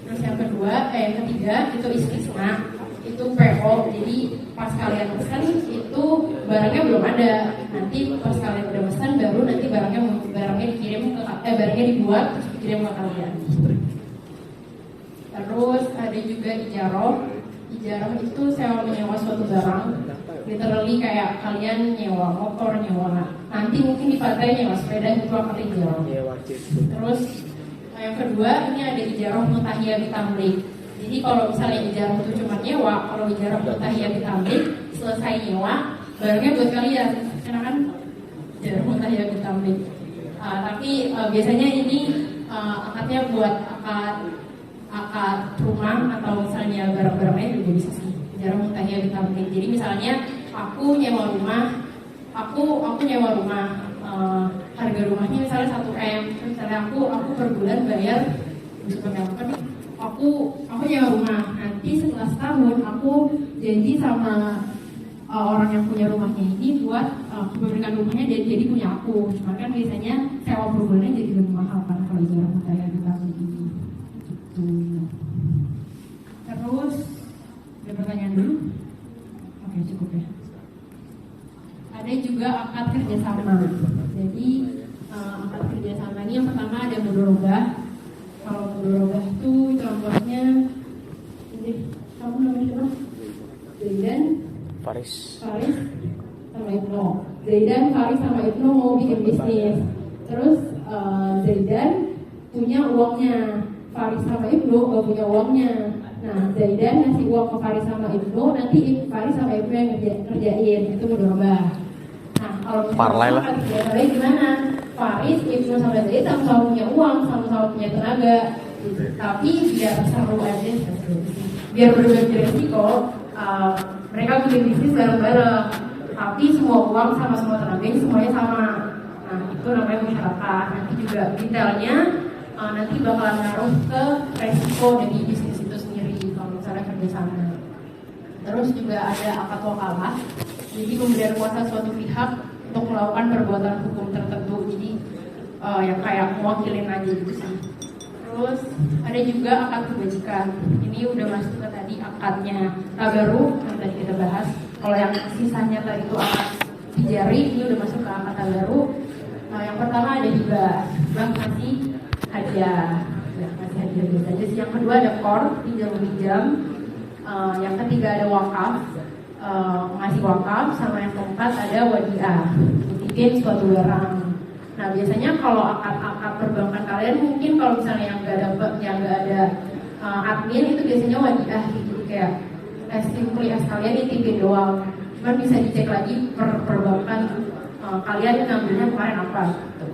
Terus yang ketiga itu istisna, itu PO. Jadi pas kalian pesan itu barangnya belum ada, nanti pas kalian udah pesan baru nanti barangnya dikirim ke barangnya dibuat terus dikirim ke kalian. Terus ada juga ijarah. Ijarah itu sewa menyewa suatu barang. Literally kayak kalian nyewa motor, nanti mungkin dipakai nyewa sepeda, itu akan ijarah. Terus yang kedua ini ada ijarah mutahiyah bitamlik. Jadi kalau misalnya ijarah itu cuma nyewa, kalau ijarah mutahiyah bitamlik selesai nyewa barangnya buat kalian, karena kan ijarah mutahiyah bitamlik. Tapi biasanya ini akadnya buat akad rumah atau misalnya barang-barangnya juga bisa sih. Ijarah mutahiyah bitamlik. Jadi misalnya aku nyewa rumah, harga rumahnya misalnya 1M, misalnya aku per bulan bayar aku nyewa rumah, nanti setelah setahun aku janji sama orang yang punya rumahnya ini buat memberikan rumahnya jadi punya aku. Cuma kan biasanya sewa per bulannya jadi lebih mahal kan kalau ijarah mutahiyah bitamlik ini. Terus ada pertanyaan dulu? Oke, cukup ya. Ada juga akad kerjasama. Jadi akad kerjasama ini yang pertama ada mudharabah. Kalau mudharabah itu contohnya ini, kamu namanya siapa? Zaidan Faris sama Ibnu. Zaidan, Faris sama Ibnu mau bikin bisnis. Terus Zaidan punya uangnya, Faris sama Ibnu gak punya uangnya. Nah, Zaidan ngasih uang ke Faris sama Ibnu, nanti Faris sama Ibnu yang ngerjain, itu mudharabah. Nah, kalau Parlay lah. misalnya gimana? Faris, Ibnu sama Zaid sama-sama punya uang, sama-sama punya tenaga, gitu. Tapi biar seru aja, biar berbagi resiko, mereka bikin bisnis bareng-bareng. Tapi semua uang sama semua tenaga ini semuanya sama. Nah, itu namanya musyarakah. Nanti juga detailnya nanti bakalan ngaruh ke resiko dari bisnis itu sendiri kalau misalnya kerjasama. Terus juga ada akad wakalah, jadi pemberian kuasa suatu pihak untuk melakukan perbuatan hukum tertentu. Jadi yang kayak mewakilin aja gitu sih. Terus ada juga akad kebajikan. Ini udah masuk ke tadi akadnya tabaruk yang tadi kita bahas. Kalau yang sisanya tadi itu akad tijari, ini udah masuk ke akad tabaruk. Yang pertama ada juga bank ngasih hadiah, ngasih hadiah biasa aja sih. Yang kedua ada qor, pinjam. Yang ketiga ada wakaf, ngasih wakaf. Sama yang keempat ada wadiah, titipin suatu barang. Nah biasanya kalau akad-akad perbankan kalian mungkin kalau misalnya yang nggak ada admin itu biasanya wadiah gitu, kayak simply kalian ditipin doang. Cuman bisa dicek lagi perbankan kalian ngambilnya kemarin apa gitu.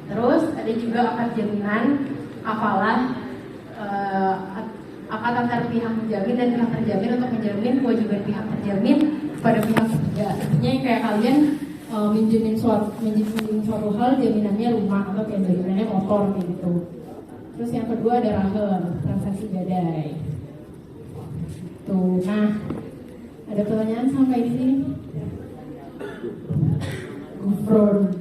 Terus ada juga akad jaminan, apalah akad antar pihak menjamin dan pihak terjamin untuk menjamin kewajiban pihak terjamin pada pihak ketiga. Artinya kayak kalian minjemin suatu hal, jaminannya rumah atau kayak jaminannya motor kayak gitu. Terus yang kedua ada rahel, transaksi gadai. Tuh, nah ada pertanyaan sampai di sini? Gufron.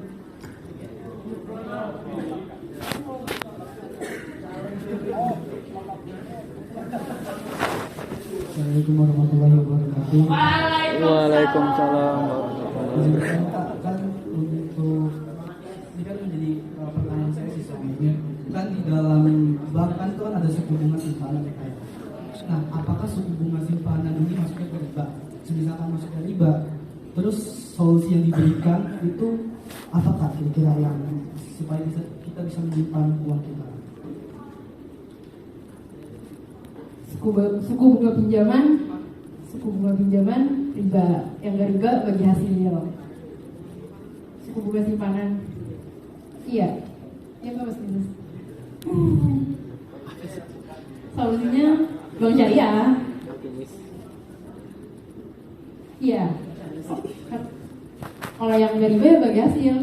Assalamualaikum warahmatullahi wabarakatuh. Waalaikumsalam warahmatullahi wabarakatuh. Kan untuk ini kan menjadi pertanyaan saya sih soalnya kan di dalam bank kan itu kan ada suku bunga simpanan ya kayak. Nah, apakah suku bunga simpanan ini masuknya ke riba? Misalkan masuk ke riba, terus solusi yang diberikan itu apakah kira-kira yang supaya kita bisa menyimpan uang kita? Suku bunga pinjaman riba, yang gak riba bagi hasil. Suku bunga simpanan, iya apa mas Binus? Solusinya bank syariah. Iya. Kalau yang gak riba ya bagi hasil.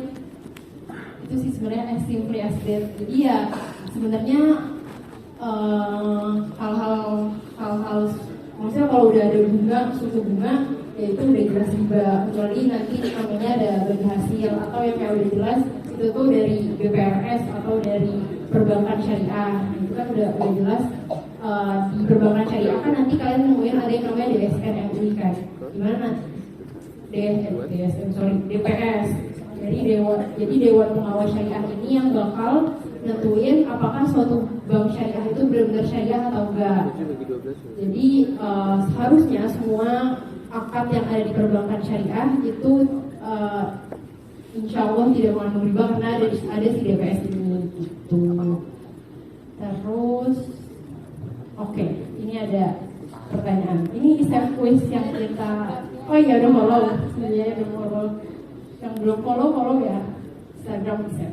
Itu sih sebenarnya simply as that. Jadi ya sebenarnya hal-hal maksudnya kalau udah ada bunga, suku bunga ya itu udah jelas riba, kecuali nanti namanya ada bagi hasil atau yang kayak udah jelas itu tuh dari BPRS atau dari perbankan syariah. Nah, itu kan udah jelas di perbankan syariah kan nanti kalian nemuin ada yang namanya DSN MUI kan, gimana DPS. Jadi Dewan Pengawas Syariah ini yang bakal nentuin apakah suatu bank syariah itu benar-benar syariah atau enggak. Jadi seharusnya semua akad yang ada di perbankan syariah itu insya Allah tidak mengandung riba karena ada si DPS ini gitu. Terus oke, ini ada pertanyaan. Ini self quiz yang kita udah follow. Sebenarnya udah follow. Yang belum follow ya Instagram bisa.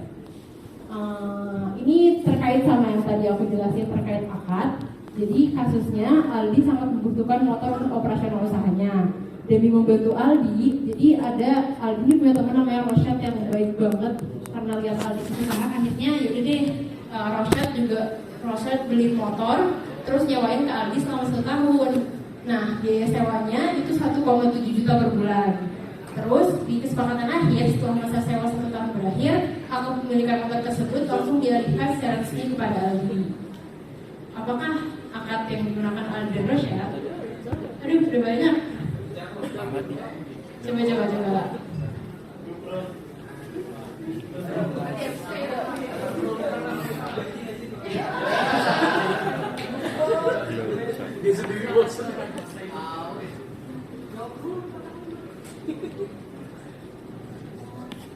Ini terkait sama yang tadi aku jelasin terkait akad. Jadi kasusnya Aldi sangat membutuhkan motor untuk operasional usahanya. Demi membantu Aldi, jadi ada Aldi ini punya teman namanya Rosyad yang baik banget. Karena lihat Aldi usaha, akhirnya yaudah deh Rosyad beli motor, terus nyewain ke Aldi selama 1 tahun. Nah biaya sewanya itu 1,7 juta per bulan. Terus di kesepakatan akhir setelah masa sewa 1 tahun berakhir, hak kepemilikan motor tersebut langsung dialihkan secara resmi kepada Aldi. Apakah akad yang digunakan Aldi dan Rosyad? Aduh, udah banyak. Coba.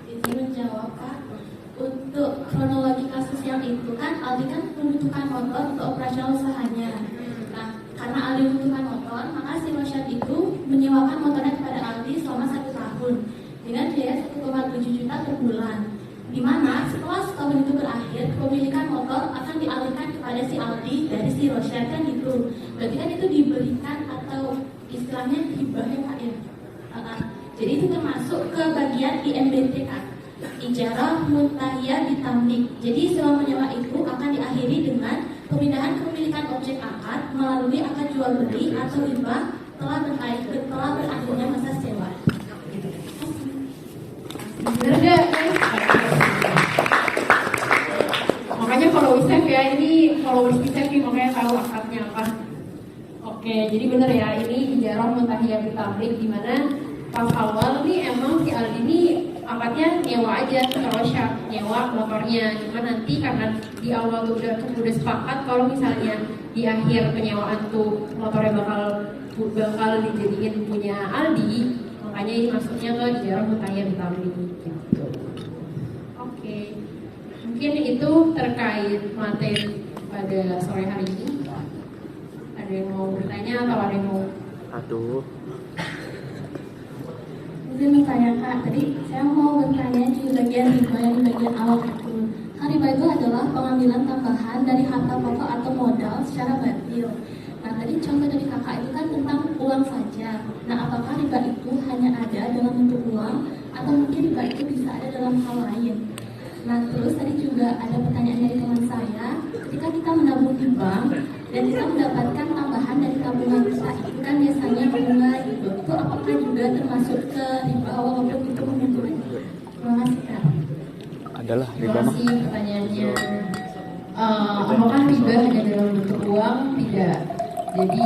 Ini menjawab Kak. Untuk kronologi kasus yang itu kan Aldi kan membutuhkan motor untuk operasional usahanya. Karena Aldi membutuhkan motor, maka si Rosyad itu menyewakan motornya kepada Aldi selama 1 tahun dengan biaya 1,7 juta per bulan. Di mana setelah setahun itu berakhir, kepemilikan motor akan dialihkan kepada si Aldi dari si Rosyad, kan gitu. Berarti kan itu diberikan atau istilahnya hibah ya Kak ya. Jadi itu termasuk ke bagian IMBT Kak, Ijarah Muntahiyah Bitamlik. Jadi selama menyewa itu akan diakhiri dengan pemindahan kepemilikan objek akad melalui akad jual beli atau hibah telah berakhirnya masa sewa. Bener gak? Makanya follow Isef ya, ini followers Isef nih makanya tahu akadnya apa. Oke, jadi bener ya, ini Ijarah Muntahiyah Bitamlik, dimana pas awal nih emang si Aldi ini akadnya nyewa aja ke Rosyad, nyewa motornya. Cuma nanti karena di awal tuh udah sepakat kalau misalnya di akhir penyewaan tuh motornya bakal dijadiin punya Aldi, makanya ini masuknya ke Ijarah Muntahiyah Bitamlik gitu. Oke, mungkin itu terkait materi pada sore hari ini. Ada yang mau bertanya atau ada yang mau? Aduh. Izin bertanya Kak, tadi saya mau bertanya di bagian riba yang di bagian awal itu. Kan riba itu adalah pengambilan tambahan dari harta pokok atau modal secara batil. Nah tadi contoh dari kakak itu kan tentang uang saja. Nah apakah riba itu hanya ada dalam bentuk uang atau mungkin riba itu bisa ada dalam hal lain? Nah terus tadi juga ada pertanyaan dari teman saya, ketika kita menabung di bank dan kita mendapatkan tambahan dari tabungan kita itu kan biasanya bunga gitu, itu apakah juga termasuk ke riba walaupun itu menentukan? Terima kasih Kak. Adalah riba Terima mah. kasih pertanyaannya. Apakah riba hanya dalam bentuk uang? Tidak. Jadi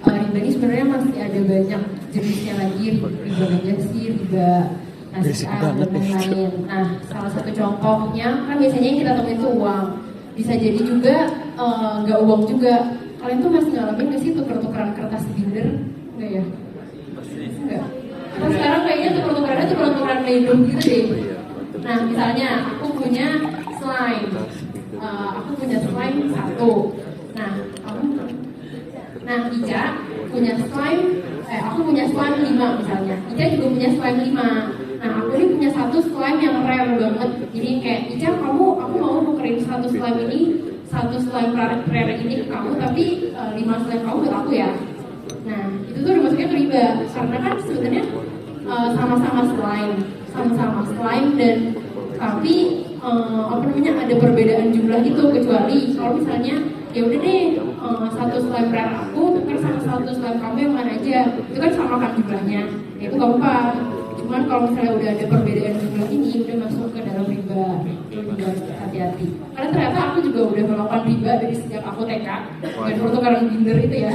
riba ini sebenarnya masih ada banyak jenisnya lagi, riba negasi, riba nasiah dan lain-lain. Nah, salah satu contohnya kan biasanya yang kita temuin itu uang. Bisa jadi juga nggak uang juga. Kalian tuh masih ngalamin nggak sih tuker-tukeran kertas binder? Enggak ya? Enggak. Nah, sekarang kayaknya tuker-tukerannya tuker-tukeran medum gitu deh. Nah, misalnya aku punya slime, aku punya slime 1. Nah, Ica punya slime, aku punya slime 5 misalnya. Ica juga punya slime 5. Nah, aku ini punya 1 slime yang rare banget. Jadi kayak Ica, aku mau nukerin 1 slime ini, 1 slime rare ini ke kamu, tapi 5 slime kamu buat aku ya. Nah, itu tuh maksudnya riba, karena kan sebenarnya sama-sama slime dan tapi ada perbedaan jumlah itu, kecuali kalau misalnya ya udah deh 1 slime rare aku tukar sama 1 slime kamu yang mana aja, itu kan sama kan jumlahnya, ya itu gak apa-apa. Cuman kalau misalnya udah ada perbedaan jumlah ini udah masuk ke dalam riba, itu juga hati-hati. Karena ternyata aku juga udah melakukan riba dari sejak aku TK, dan pertukaran binder itu ya.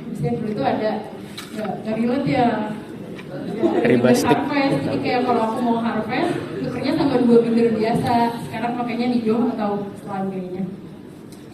Misalnya dulu itu ada nggak relate ya. Riba stick. Harvest, jadi kayak kalau aku mau harvest, tukernya sama 2 binder biasa. Sekarang pakainya Nido atau Slan kayaknya.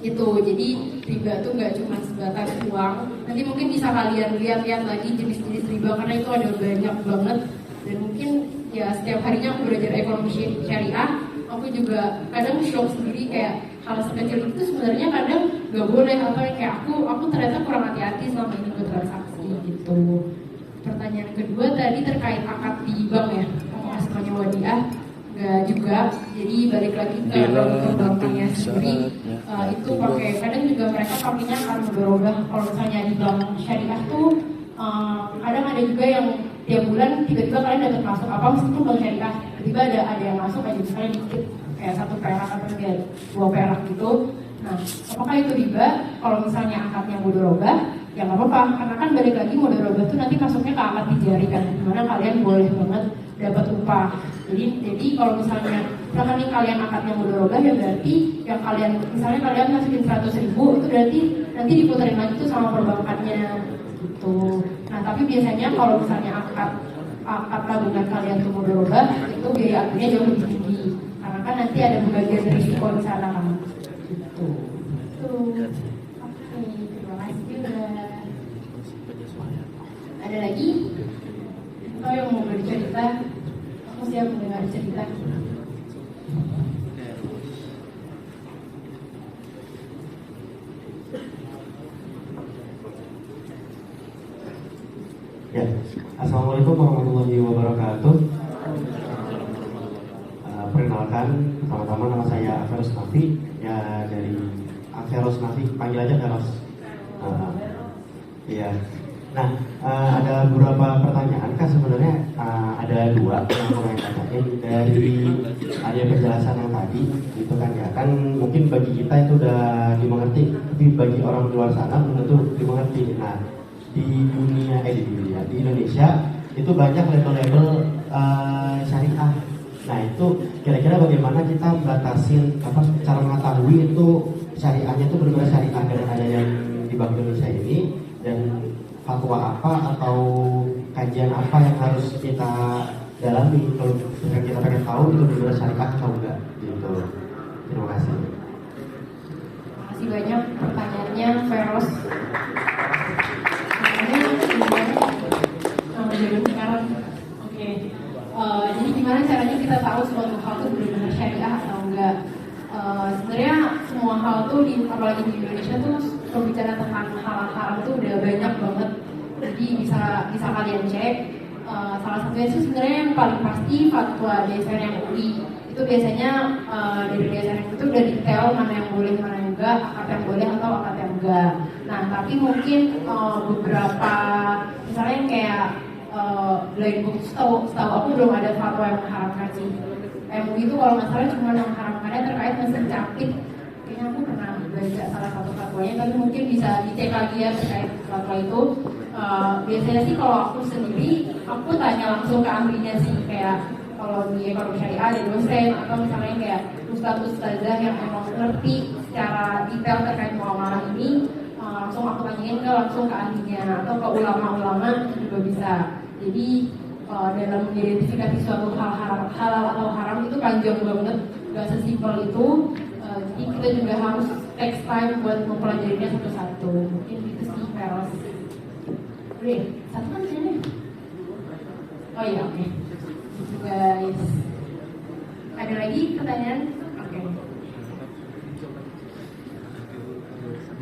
Itu, jadi riba tuh nggak cuma sebatas uang. Nanti mungkin bisa kalian lihat-lihat lagi jenis-jenis riba karena itu ada banyak banget. Dan mungkin ya setiap harinya aku belajar ekonomi syariah, aku juga kadang shock sendiri kayak hal sekecil itu sebenarnya kadang nggak boleh, atau kayak aku ternyata kurang hati-hati selama ini bertransaksi gitu. Pertanyaan kedua tadi terkait akad di bank ya, apakah semuanya wadiah? Enggak juga. Jadi balik lagi ke banknya sendiri, itu pakai, kadang juga mereka pakainya akan berubah. Kalau misalnya di bank syariah tuh kadang ada juga yang tiap bulan tiba-tiba kalian dapat masuk apa meskipun bank syariah, tiba-tiba ada yang masuk aja misalnya dikit kayak 1 perak atau 2 perak gitu. Nah, apakah itu riba? Kalau misalnya akadnya mudharabah, ya nggak apa-apa, karena kan balik lagi mudharabah itu nanti masuknya ke akad tijari kan, dimana kalian boleh banget dapat upah. Jadi kalau misalnya nih kalian akadnya mudharabah, ya berarti yang kalian misalnya kalian masukin 100.000 itu berarti nanti diputerin lagi tuh sama perbankannya gitu. Nah, tapi biasanya kalau misalnya akad tabungan kalian tuh mudharabah, itu biaya akunnya jauh lebih tinggi, karena kan nanti ada pembagian risiko di sana kan. Gitu. Oke, terima kasih juga. Ada lagi? Atau yang mau bercerita? Aku siap mendengar cerita. warahmatullahi wabarakatuh. Perkenalkan, pertama-tama nama saya Averos Nafi, ya dari Averos Nafi, panggil aja Averos. Iya. Nah, ada beberapa pertanyaan kan sebenarnya ada dua yang mau saya tanyain dari ada penjelasan yang tadi, gitu kan ya. Kan mungkin bagi kita itu udah dimengerti, tapi bagi orang di luar sana belum tentu dimengerti. Nah, di Indonesia itu banyak label-label syariah. Nah, itu kira-kira bagaimana kita batasin cara mengetahui itu syariahnya itu benar-benar syariah dengan adanya di Bank Indonesia ini, dan fatwa apa atau kajian apa yang harus kita dalami kalau kita pengen tahu itu benar-benar syariah atau enggak gitu. Terima kasih. Terima kasih banyak pertanyaannya, Feros. Sekarang, oke. Jadi gimana caranya kita tahu suatu hal itu benar-benar syariah atau enggak? Sebenarnya semua hal tuh apalagi di Indonesia tuh kalau bicara tentang hal haram tuh udah banyak banget. Jadi bisa kalian cek. Salah satunya sih sebenarnya yang paling pasti fatwa DSN MUI. Itu biasanya dari DSN itu udah detail mana yang boleh, mana yang enggak, akad yang boleh atau akad yang enggak. Nah, tapi mungkin beberapa misalnya yang kayak lain books, setahu aku belum ada fatwa yang mengharamkan sih. MUI itu kalau nggak salah cuma mengharamkannya terkait mesin capit. Kayaknya aku pernah baca salah satu fatwanya, tapi mungkin bisa dicek lagi ya terkait fatwa itu. Biasanya sih kalau aku sendiri, aku tanya langsung ke ahlinya sih, kayak kalau di ekonomi syariah ada dosen atau misalnya kayak ustadzah yang memang ngerti secara detail terkait muamalah ini, langsung aku tanyain langsung ke ahlinya atau ke ulama-ulama juga bisa. Jadi dalam mengidentifikasi suatu hal halal atau haram itu panjang banget, gak sesimpel itu. Jadi kita juga harus take time buat mempelajarinya satu-satu. Mungkin itu sih Feros. Oke, satu kan sini. Oh iya, oke. Guys, ada lagi pertanyaan? Oke.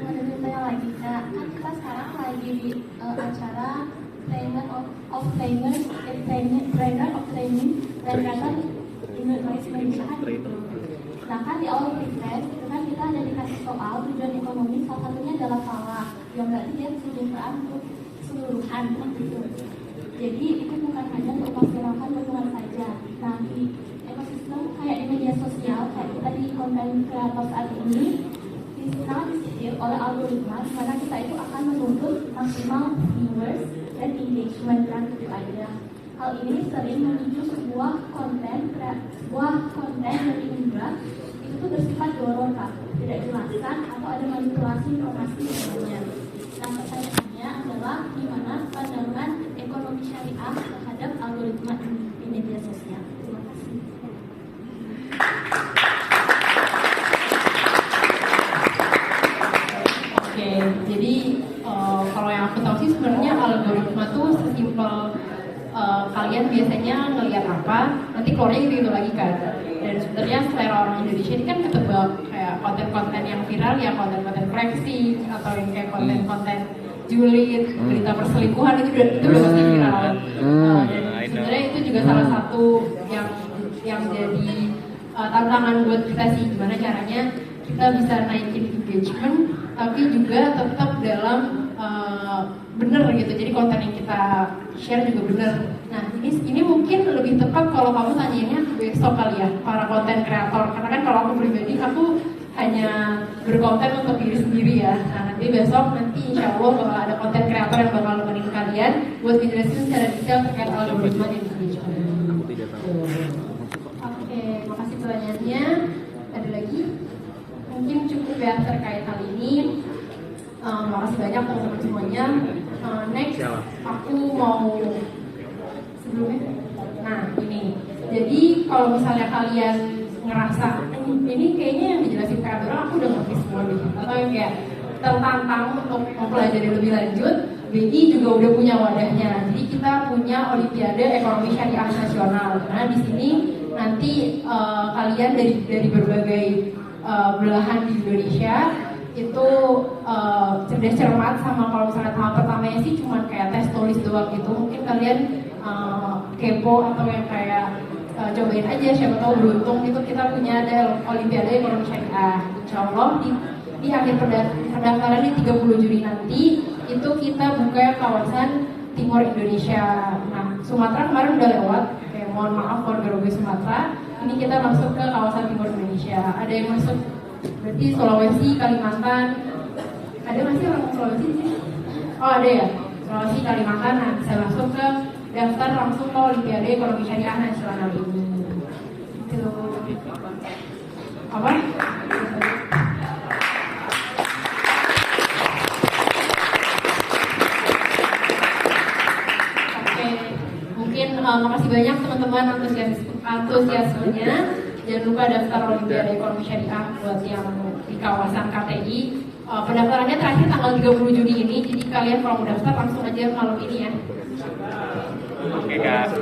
Ada pertanyaan lagi Kak, kan kita sekarang lagi di acara trainer of training dan kata Indonesia. Nah kan di awal prepare itu kan kita ada dikasih soal tujuan ekonomi, salah satunya adalah salah, yang berarti dia kesejahteraan untuk keseluruhan gitu. Jadi itu bukan hanya untuk masyarakat lingkungan saja. Nah di ekosistem kayak di media sosial kayak kita di konten kreator saat ini sangat disisir oleh algoritma, karena kita itu akan menuntut maksimal viewers dan engagement kan itu aja. Hal ini sering memicu sebuah konten dari indra itu tuh bersifat dorong, tidak jelaskan atau ada manipulasi informasi sebenarnya. Nah pertanyaannya adalah gimana pandangan ekonomi syariah terhadap algoritma di media sosial. Terima kasih. Oke, jadi kalau yang aku tahu sih sebenarnya algoritma tuh sesimpel kalian biasanya ngelihat apa, nanti keluarnya gitu lagi kan. Dan sebenarnya selera orang Indonesia ini kan ketebak, kayak konten-konten yang viral ya konten-konten flexing atau yang kayak konten-konten julid, berita perselingkuhan itu udah pasti viral. Dan sebenarnya itu juga salah satu yang jadi tantangan buat kita sih, gimana caranya kita bisa naikin engagement tapi juga tetap dalam bener gitu, jadi konten yang kita share juga bener. Nah ini mungkin lebih tepat kalau kamu tanyainnya besok kali ya, para konten kreator, karena kan kalau aku pribadi aku hanya berkonten untuk diri sendiri ya. Nah nanti insya Allah bakal ada konten kreator yang bakal nemenin kalian buat dijelasin secara detail terkait algoritma dan engagement. Oke, makasih pertanyaannya. Ada lagi? Mungkin cukup ya terkait hal ini. Makasih banyak teman-teman semuanya. Next, aku mau sebelumnya. Nah ini, jadi kalau misalnya kalian ngerasa ini kayaknya yang dijelasin kayak orang aku udah ngerti semua nih, atau yang kayak tertantang untuk mempelajari lebih lanjut, BI juga udah punya wadahnya. Jadi kita punya Olimpiade Ekonomi Syariah Nasional. Nah di sini nanti kalian dari berbagai belahan di Indonesia itu cerdas cermat, sama kalau misalnya tahap pertamanya sih cuma kayak tes tulis doang gitu. Mungkin kalian kepo atau yang kayak cobain aja, siapa tahu beruntung itu kita punya ada Olimpiade Ekonomi Syariah. Insya Allah di akhir pendaftaran di 30 Juni nanti itu kita buka kawasan Timur Indonesia. Nah, Sumatera kemarin udah lewat, mohon maaf warga Robe Sumatera. Ini kita masuk ke kawasan Timur Indonesia. Ada yang masuk berarti Sulawesi, Kalimantan. Ada masih orang Sulawesi sih? Oh ada ya, Sulawesi, Kalimantan. Nah, bisa masuk ke daftar langsung ke Olimpiade Ekonomi Syariah Nasional ini. Itu apa? Makasih banyak teman-teman antusiasmenya. Jangan lupa daftar Olimpiade Ekonomi Syariah buat yang di kawasan KTI. Pendaftarannya terakhir tanggal 30 Juni ini. Jadi kalian kalau mau daftar langsung aja malam ini ya. Oke Kak.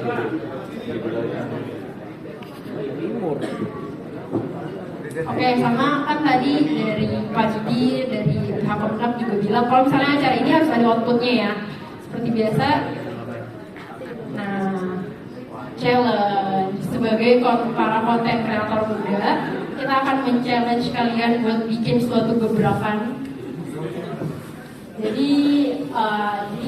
Oke, sama kan tadi dari Pak Judi, dari pihak Pemkab juga bilang kalau misalnya acara ini harus ada outputnya ya. Seperti biasa. Nah, challenge sebagai para konten kreator muda, kita akan men-challenge kalian buat bikin suatu gebrakan. Jadi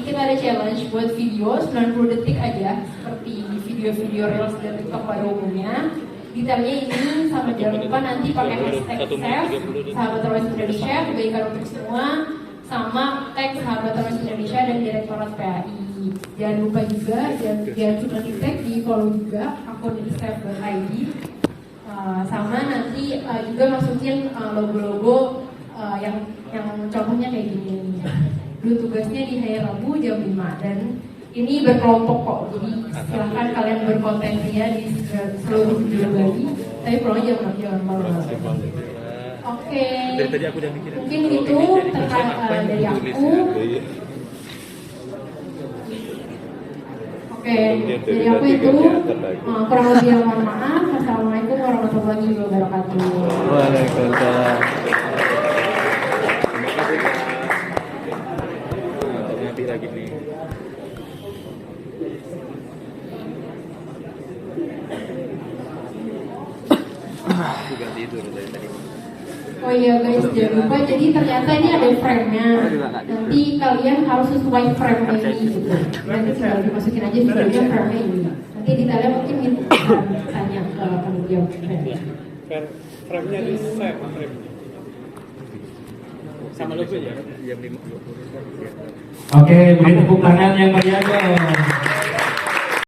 kita ada challenge buat video 90 detik aja, seperti video-video reels dan TikTok pada umumnya. Detailnya ini sama jangan lupa nanti pakai hashtag SAFE, Sahabat Teroris Indonesia, kebaikan untuk semua, sama tag Sahabat Teroris Indonesia dan Direktorat PAI. Jangan lupa juga, jangan cuma di tag, di follow juga akun SAFE.id. Sama nanti juga masukin logo-logo yang contohnya kayak gini. Dulu tugasnya di hari Rabu jam 5 dan ini berkelompok kok, jadi silahkan kalian berkontensinya di seluruh video lagi. Tapi pulangnya jangan malu. Oke, mungkin itu terkait dari aku. Oke, dari aku itu kurang lebih mohon maaf. Assalamualaikum warahmatullahi wabarakatuh. Waalaikumsalam. Nanti lagi nih. Oh iya guys, jangan lupa, jadi ternyata ini ada frame-nya. Nanti kalian harus sesuai frame-nya ini gitu. Nanti tinggal dimasukin aja videonya frame-nya ini. Nanti detailnya mungkin kita tanya ke panitia. Frame-nya di set frame. Sama logo ya? Jam 5. Oke, beri tepuk tangan yang meriah dong.